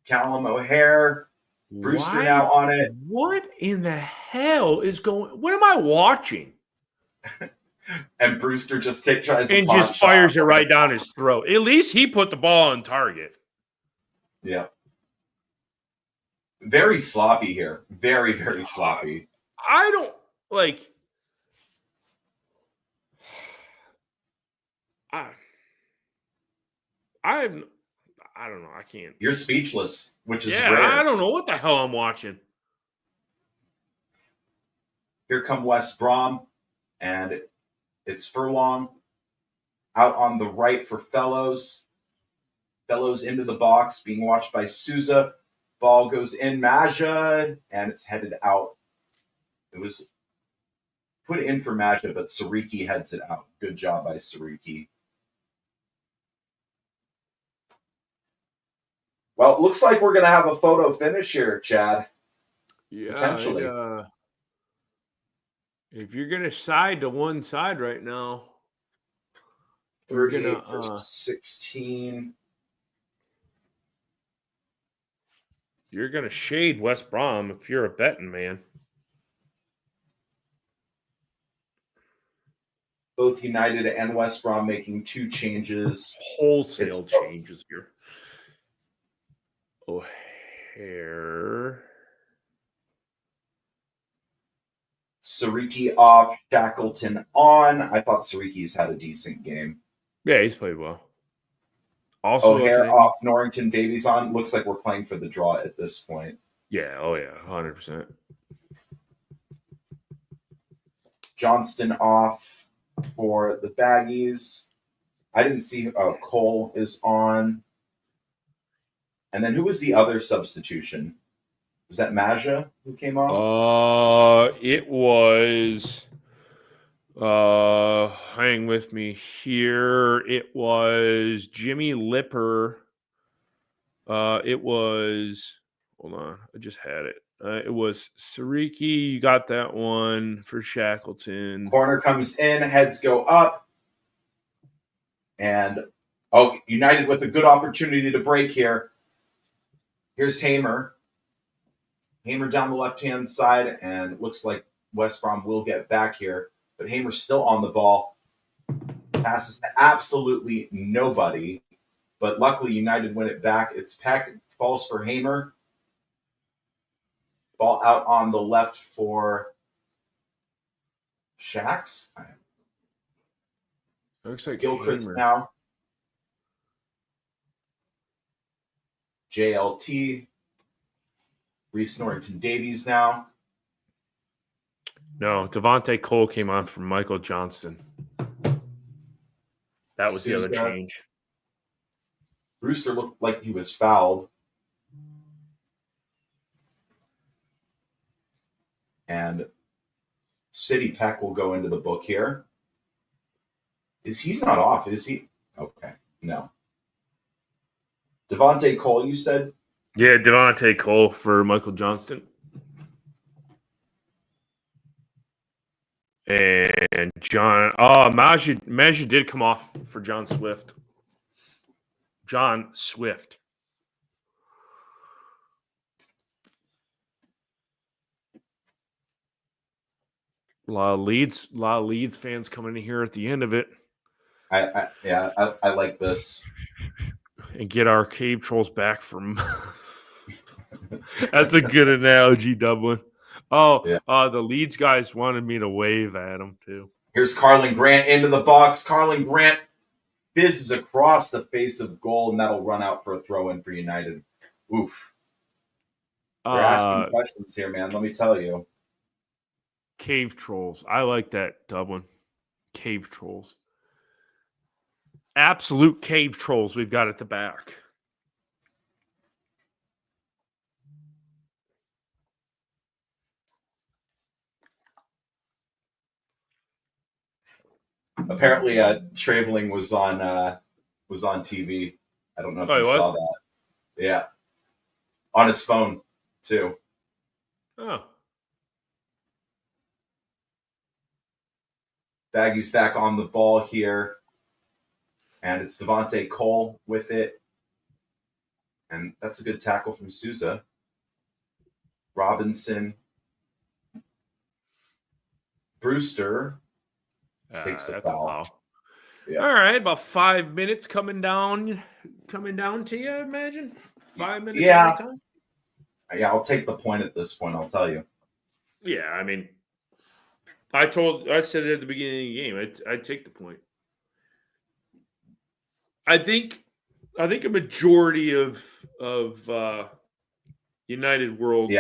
Callum O'Hare. Brewster now on it. What in the hell is going? What am I watching? And Brewster just tries and just fires it right down his throat. At least he put the ball on target. Yeah. Very sloppy here. Very, very sloppy. I don't like. I don't know. I can't. You're speechless, which is rare. I don't know what the hell I'm watching. Here come West Brom, and it's Furlong out on the right for Fellows. Fellows into the box, being watched by Souza. Ball goes in Maja, and it's headed out. It was put in for Maja, but Sariki heads it out. Good job by Sariki. Well, it looks like we're going to have a photo finish here, Chad. Yeah, potentially. If you're going to side to one side right now, 38 for 16. You're going to shade West Brom if you're a betting man. Both United and West Brom making 2 changes. Wholesale changes here. O'Hare. Sariki off, Shackleton on. I thought Sariki's had a decent game. Yeah, he's played well. Also, O'Hare off, Norrington, Davies on. Looks like we're playing for the draw at this point. Yeah, 100%. Johnston off for the Baggies. I didn't see Cole is on. And then who was the other substitution? Was that Maja who came off? It was. Hang with me here. It was Jimmy Lipper. It was. Hold on, I just had it. It was Sariki. You got that one for Shackleton. Corner comes in, heads go up, and United with a good opportunity to break here. Here's Hamer. Hamer down the left-hand side, and it looks like West Brom will get back here. But Hamer's still on the ball. Passes to absolutely nobody. But luckily, United win it back. It's Peck. Falls for Hamer. Ball out on the left for Shax. Looks like Gilchrist Hamer. now. JLT. Reese Norrington Davies now. No, Devontae Cole came on from Michael Johnston. That was the other change. Brewster looked like he was fouled. And City Peck will go into the book here. He's not off, is he? Okay, no. Devontae Cole, you said? Yeah, Devontae Cole for Michael Johnston. And John, Majid did come off for John Swift. John Swift. A lot of Leeds fans coming in here at the end of it. I like this. And get our cave trolls back from. That's a good analogy, Dublin. Oh, yeah. The Leeds guys wanted me to wave at them too. Here's Carlin Grant into the box. Carlin Grant fizzes across the face of goal, and that'll run out for a throw-in for United. Oof. They're asking questions here, man. Let me tell you. Cave trolls. I like that, Dublin. Cave trolls. Absolute cave trolls we've got at the back. Apparently, Traveling was on TV. I don't know if you saw that. Yeah, on his phone too. Oh. Baggy's back on the ball here, and it's Devontae Cole with it, and that's a good tackle from Souza. Robinson, Brewster. Takes the foul. Yeah. All right, about 5 minutes coming down to you, I imagine. 5 minutes. Yeah. Yeah, I'll take the point at this point. I'll tell you. Yeah, I mean, I said it at the beginning of the game. I'd take the point. I think a majority of United World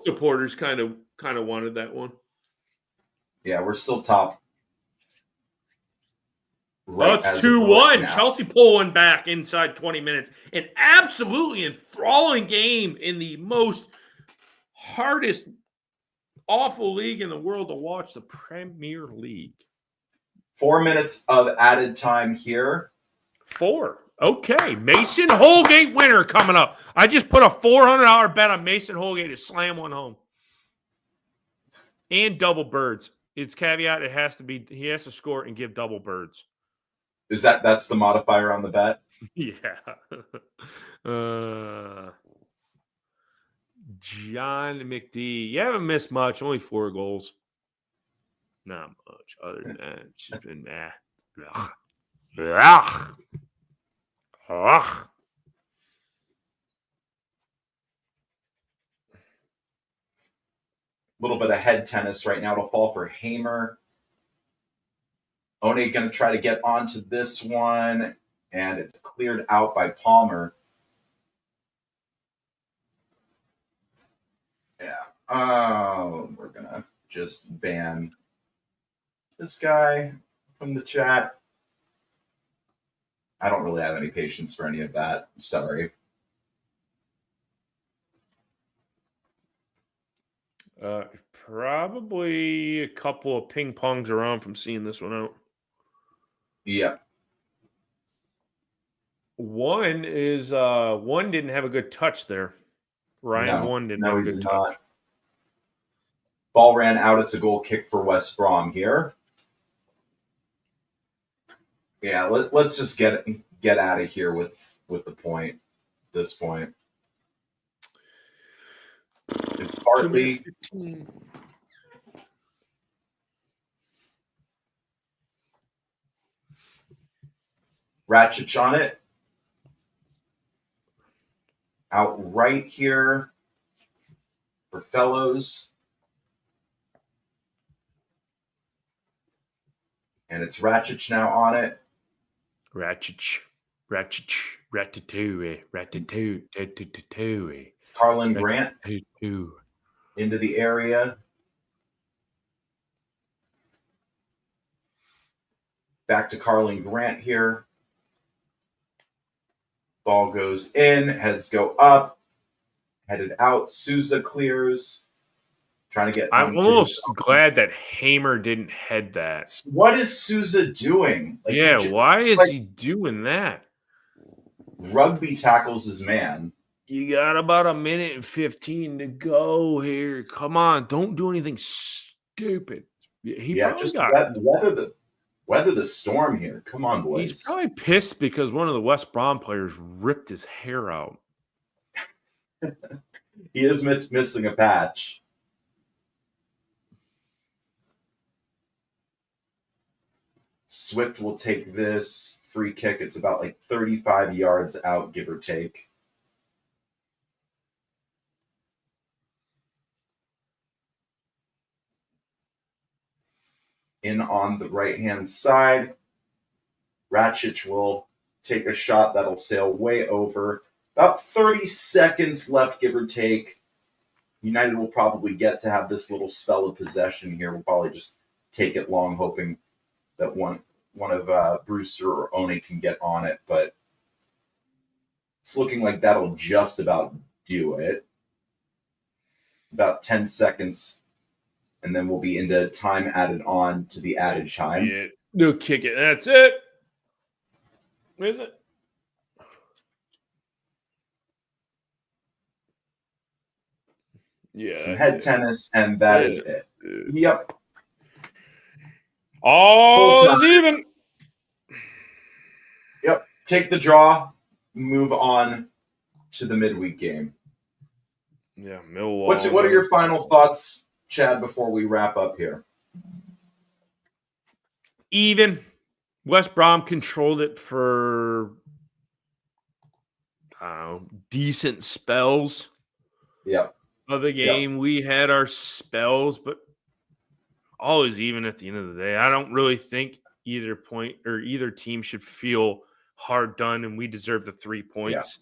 supporters kind of wanted that one. Yeah, we're still top. Right, it's 2-1. Chelsea pull one back inside 20 minutes. An absolutely enthralling game in the most hardest, awful league in the world to watch, the Premier League. 4 minutes of added time here. 4. Okay. Mason Holgate winner coming up. I just put a $400 bet on Mason Holgate to slam one home. And double birds. Its caveat, he has to score and give double birds. Is that's the modifier on the bet? Yeah. John McD. You haven't missed much. Only 4 goals. Not much. Other than that, it's just been Little bit of head tennis right now. It'll fall for Hamer. One going to try to get onto this one, and it's cleared out by Palmer. Yeah. We're going to just ban this guy from the chat. I don't really have any patience for any of that. Sorry. Probably a couple of ping pongs around from seeing this one out. Yeah. One didn't have a good touch there. One didn't have a good touch. Ball ran out. It's a goal kick for West Brom here. Yeah, let's just get out of here with the point at this point. It's partly Ratchet on it. Out right here for Fellows. And it's Ratchet now on it. Ratchet. Ratatouille, ratatouille, It's Carlin Grant ratatouille. into the area. Back to Carlin Grant here. Ball goes in, heads go up, headed out. Souza clears, trying to get I'm onto his. almost glad that Hamer didn't head that. What is Souza doing? Like, Yeah, why is like he doing that? rugby tackles his man. You got about a minute and 15 to go here. Come on, don't do anything stupid. He probably Just got. weather the storm here. Come on, boys. He's probably pissed because one of the West Brom players ripped his hair out. He is missing a patch. Swift will take this free kick. It's about like 35 yards out, give or take. In on the right-hand side. Ratchich will take a shot that'll sail way over. About 30 seconds left, give or take. United will probably get to have this little spell of possession here. We'll probably just take it long, hoping that one of Brewster or One can get on it. But it's looking like that'll just about do it. About 10 seconds, and then we'll be into time added on to the added time. Yeah, no kick it. That's it. Is it? Yeah. Some head tennis, and that is it. Yep. All is even. Yep. Take the draw, move on to the midweek game. Yeah, Millwall. What are your final thoughts, Chad, before we wrap up here? Even. West Brom controlled it for, I don't know, decent spells. Yep. Of the game. Yep. We had our spells, but always even at the end of the day. I don't really think either point or either team should feel hard done, and we deserve the 3 points.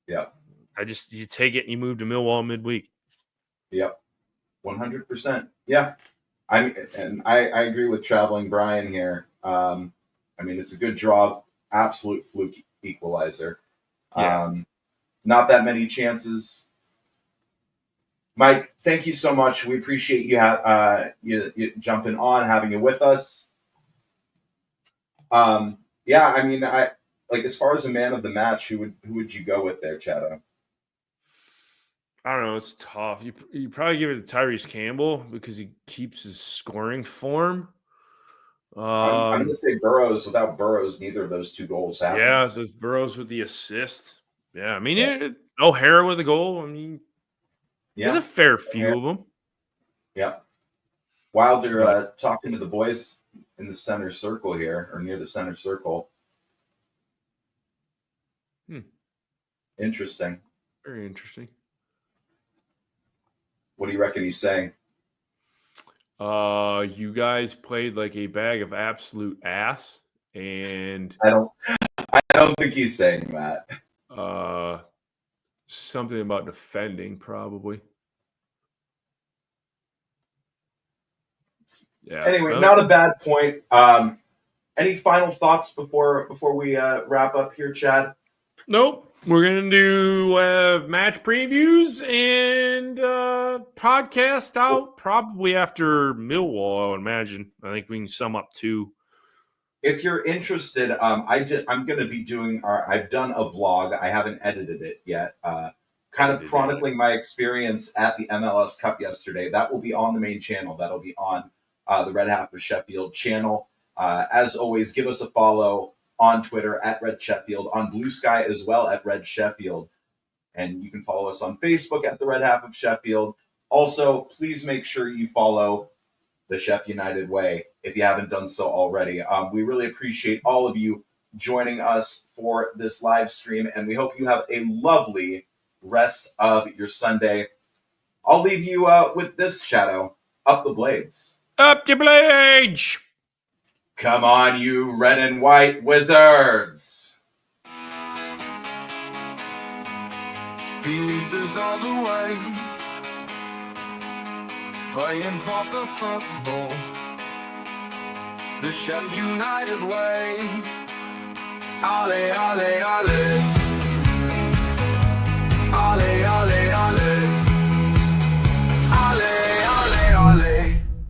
Yeah. You take it and you move to Millwall midweek. Yep. 100%. Yeah. I agree with Traveling Brian here. It's a good draw, absolute fluke equalizer. Yeah. Not that many chances. Mike, thank you so much. We appreciate you jumping on, having you with us. As far as a man of the match, who would you go with there, Chado? I don't know. It's tough. You probably give it to Tyrese Campbell because he keeps his scoring form. I'm going to say Burrows. Without Burrows, neither of those 2 goals happens. Yeah, those Burrows with the assist. Yeah, O'Hara with a goal. There's a fair few of them. Yeah. Wilder talking to the boys in the center circle here, or near the center circle. Interesting. Very interesting. What do you reckon he's saying? You guys played like a bag of absolute ass, and I don't think he's saying that. Something about defending, probably. Yeah. Anyway, not a bad point. Any final thoughts before we wrap up here, Chad? Nope. We're going to do match previews and podcast out probably after Millwall, I would imagine. I think we can sum up 2. If you're interested, I'm going to be doing I've done a vlog. I haven't edited it yet. Kind of chronicling my experience at the MLS Cup yesterday. That will be on the main channel. That'll be on the Red Half of Sheffield channel. As always, give us a follow on Twitter at Red Sheffield, on Blue Sky as well at Red Sheffield. And you can follow us on Facebook at the Red Half of Sheffield. Also, please make sure you follow the Sheff United Way if you haven't done so already. We really appreciate all of you joining us for this live stream, and we hope you have a lovely rest of your Sunday. I'll leave you with this, Shadow. Up the blades. Up the blades! Come on, you red and white wizards! He leads us all the way, playing proper football, the Sheff United way. Ole, ole, ole.